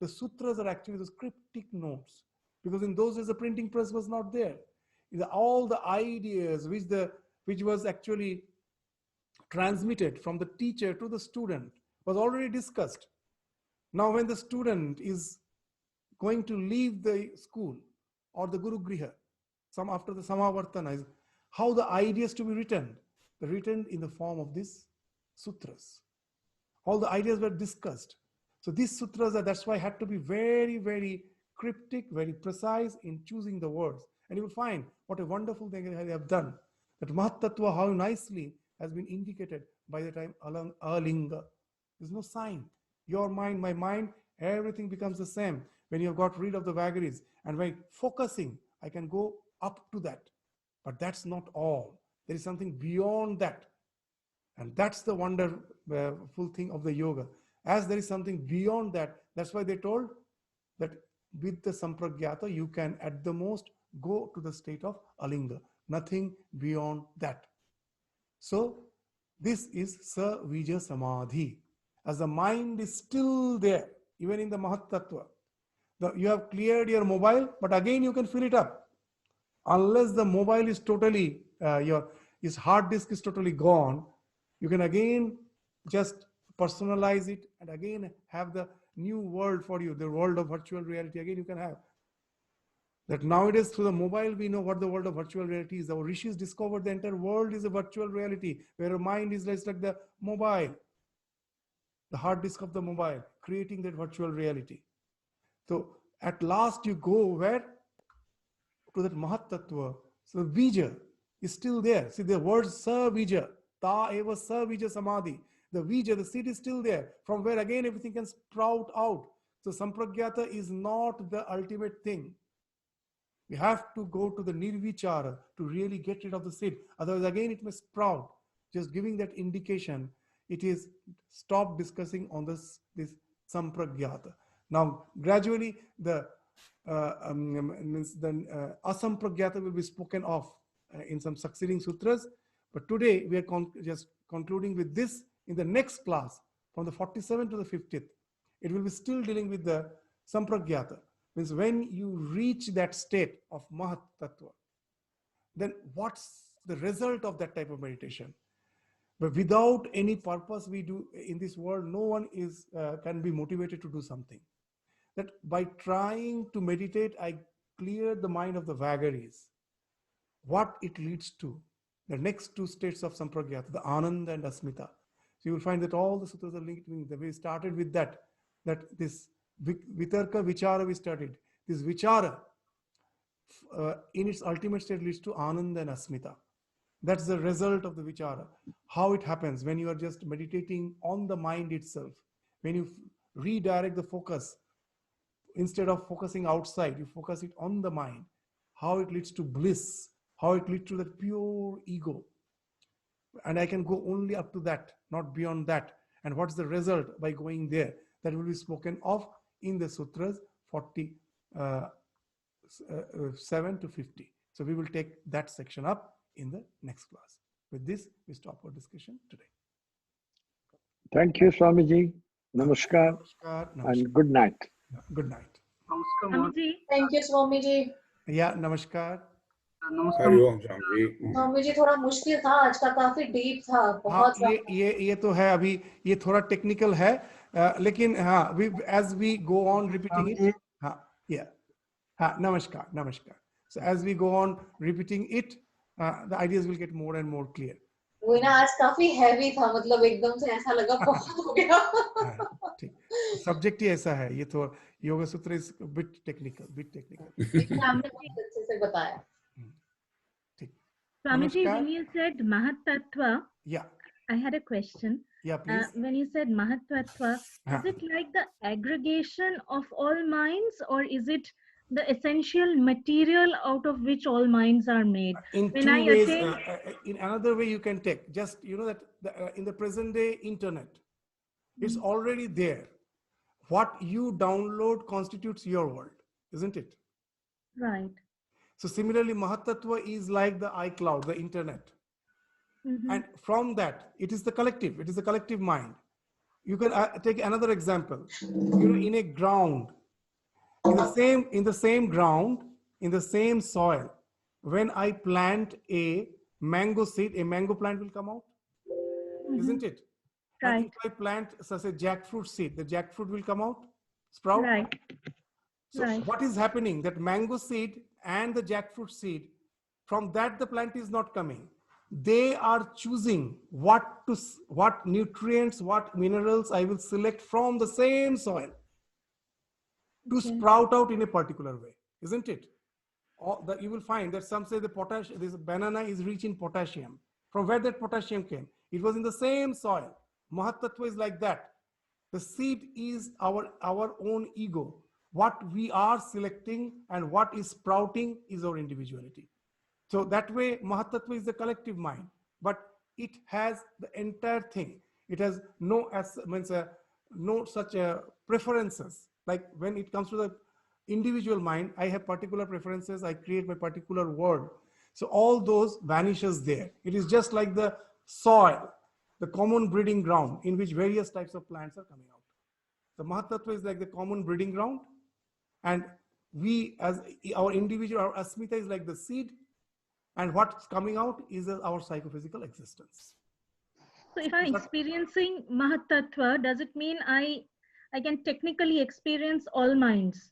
[SPEAKER 1] The sutras are actually those cryptic notes, because in those days the printing press was not there. All the ideas which was actually transmitted from the teacher to the student was already discussed. Now when the student is going to leave the school or the Guru Griha, after the Samavartana, how the ideas to be written, they're written in the form of these sutras. All the ideas were discussed. So these sutras, that's why had to be very, very cryptic, very precise in choosing the words. And you will find what a wonderful thing they have done. That Mahatattva, how nicely has been indicated by the time Alinga. There's no sign. Your mind, my mind, everything becomes the same. When you have got rid of the vagaries, and by focusing, I can go up to that. But that's not all. There is something beyond that. And that's the wonderful thing of the yoga. As there is something beyond that, that's why they told that with the sampragyata, you can at the most go to the state of alinga. Nothing beyond that. So this is Savija Samadhi. As the mind is still there, even in the Mahatattva. You have cleared your mobile, but again you can fill it up. Unless the mobile is totally, his hard disk is totally gone, you can again just personalize it and again have the new world for you, the world of virtual reality. Again you can have. That nowadays through the mobile, we know what the world of virtual reality is. Our rishis discovered the entire world is a virtual reality, where your mind is like the mobile, the hard disk of the mobile, creating that virtual reality. So at last you go where? To that Mahatattva. So Bija is still there. See the word Savija, Ta eva Savija Samadhi. The Vija, the seed is still there, from where again everything can sprout out. So Sampragyata is not the ultimate thing. We have to go to the Nirvichara to really get rid of the seed. Otherwise again it may sprout. Just giving that indication, it is stop discussing on this Sampragyata. Now, gradually, the means the asampragyata will be spoken of in some succeeding sutras. But today, we are just concluding with this. In the next class, from the 47th to the 50th, it will be still dealing with the sampragyata. Means when you reach that state of Mahat Tattva, then what's the result of that type of meditation? But without any purpose we do in this world, no one is can be motivated to do something. That by trying to meditate, I clear the mind of the vagaries. What it leads to, the next two states of sampragyata, the ananda and asmita. So you will find that all the sutras are linked. We started with that this vitarka vichara we started. This vichara in its ultimate state leads to ananda and asmita. That's the result of the vichara. How it happens when you are just meditating on the mind itself. When you redirect the focus, instead of focusing outside, you focus it on the mind. How it leads to bliss, how it leads to that pure ego. And I can go only up to that, not beyond that. And what's the result by going there? That will be spoken of in the sutras 47 to 50. So we will take that section up in the next class. With this, we stop our discussion today.
[SPEAKER 2] Thank you, Swamiji. Namaskar, and good night.
[SPEAKER 1] Good night.
[SPEAKER 3] Swamiji.
[SPEAKER 4] Thank you, Swamiji.
[SPEAKER 1] Yeah, namaskar.
[SPEAKER 5] Hariom Swami
[SPEAKER 4] Swami थोड़ा मुश्किल था आज का, काफी deep था, बहुत
[SPEAKER 1] ये तो है, अभी ये थोड़ा टेक्निकल है, लेकिन हाँ, as we go on repeating it, namaskar. So as we go on repeating it, the ideas will get more and more clear.
[SPEAKER 4] वो ना आज काफी हैवी था, मतलब एकदम से ऐसा लगा बहुत हो गया.
[SPEAKER 1] ठीक, सब्जेक्ट ही ऐसा है, ये तो योगा सूत्र इज बिट टेक्निकल.
[SPEAKER 4] आपने बहुत अच्छे से बताया.
[SPEAKER 3] Swamiji, when you said Mahat Tattva,
[SPEAKER 1] yeah,
[SPEAKER 3] I had a question.
[SPEAKER 1] Yeah, please.
[SPEAKER 3] When you said Mahat Tattva, is it like the aggregation of all minds, or is it the essential material out of which all minds are made?
[SPEAKER 1] In
[SPEAKER 3] when
[SPEAKER 1] two
[SPEAKER 3] I
[SPEAKER 1] ways,
[SPEAKER 3] attain...
[SPEAKER 1] in another way you can take, just that in the present day internet, it's already there. What you download constitutes your world, isn't it?
[SPEAKER 3] Right.
[SPEAKER 1] So similarly, Mahatattva is like the iCloud, the internet. And from that, it is the collective. It is the collective mind. You can take another example. In a ground, in the same ground, in the same soil, when I plant a mango seed, a mango plant will come out, isn't it?
[SPEAKER 3] Right.
[SPEAKER 1] And if I plant, say, jackfruit seed, the jackfruit will come out, sprout.
[SPEAKER 3] Right.
[SPEAKER 1] So what is happening? That mango seed and the jackfruit seed, from that the plant is not coming. They are choosing what nutrients, what minerals I will select from the same soil to sprout out in a particular way, isn't it? You will find that some say this banana is rich in potassium. From where that potassium came? It was in the same soil. Mahatattva is like that. The seed is our own ego. What we are selecting and what is sprouting is our individuality. So that way, Mahatattva is the collective mind, but it has the entire thing. It has no such preferences. Like when it comes to the individual mind, I have particular preferences. I create my particular world. So all those vanishes there. It is just like the soil, the common breeding ground in which various types of plants are coming out. The Mahatattva is like the common breeding ground. And we, as our individual, our asmita is like the seed, and what's coming out is our psychophysical existence.
[SPEAKER 3] So if I'm experiencing Mahatattva, does it mean I can technically experience all minds?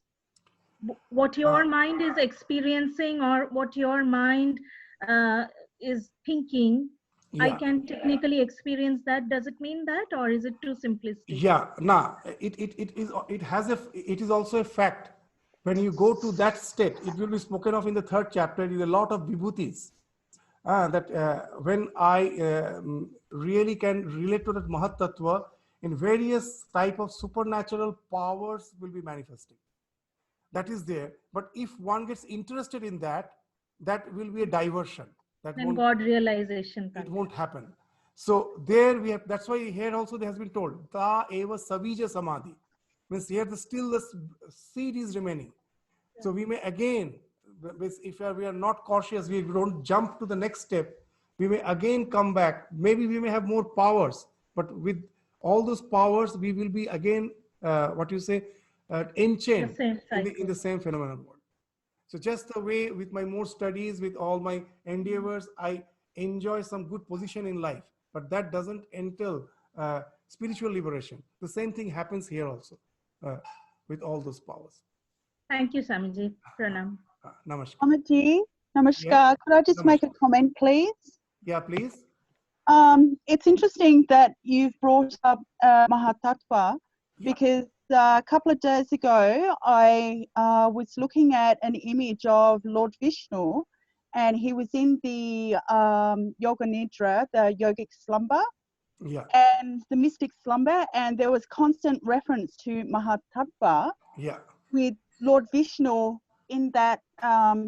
[SPEAKER 3] What your mind is experiencing or what your mind is thinking, I can technically experience that. Does it mean that, or is it too simplistic?
[SPEAKER 1] Yeah, it is also a fact. When you go to that state, it will be spoken of in the 3rd chapter. It is a lot of vibhutis when I really can relate to that Mahatattva, in various type of supernatural powers will be manifesting. That is there. But if one gets interested in that, that will be a diversion.
[SPEAKER 3] And God realization.
[SPEAKER 1] It won't happen. So there we have, that's why here also there has been told, Ta eva sabija samadhi. Means here still the seed is remaining. So we may again, if we are not cautious, we don't jump to the next step, we may again come back. Maybe we may have more powers, but with all those powers, we will be again, enchained in the same phenomenon world. So just the way with my more studies, with all my endeavors, I enjoy some good position in life, but that doesn't entail spiritual liberation. The same thing happens here also with all those powers.
[SPEAKER 3] Thank you, Swamiji. Pranam.
[SPEAKER 1] Namaskar.
[SPEAKER 6] Swamiji, namaskar.
[SPEAKER 1] Yeah.
[SPEAKER 6] Could I just make a comment, please?
[SPEAKER 1] Yeah, please.
[SPEAKER 6] It's interesting that you've brought up Mahatattva because a couple of days ago I was looking at an image of Lord Vishnu, and he was in the Yoga Nidra, the yogic slumber, and the mystic slumber, and there was constant reference to Mahatattva with Lord Vishnu in that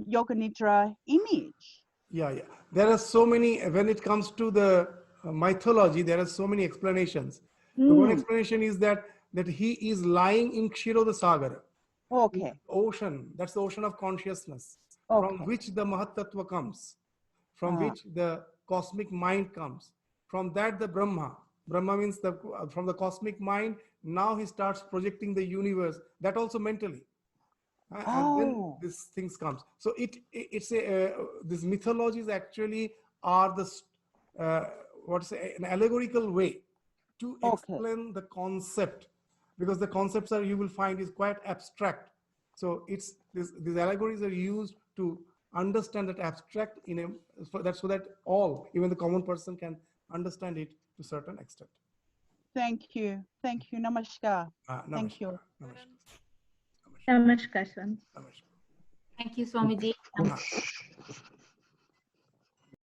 [SPEAKER 6] Yoga Nidra image.
[SPEAKER 1] Yeah. There are so many, when it comes to the mythology, there are so many explanations. The one explanation is that he is lying in Kshiroda Sagara.
[SPEAKER 6] Okay.
[SPEAKER 1] Ocean, that's the ocean of consciousness, from which the Mahatattva comes, from which the cosmic mind comes. From that, the Brahma means from the cosmic mind, now he starts projecting the universe, that also mentally. And then these things comes. So it's these mythologies actually are an allegorical way to explain the concept, because the concepts you will find is quite abstract. So it's these allegories are used to understand that abstract so that all, even the common person, can understand it to a certain extent.
[SPEAKER 6] Thank you. Namaskar. Thank you.
[SPEAKER 3] Namaskar, Swami.
[SPEAKER 4] Thank you, Swamiji.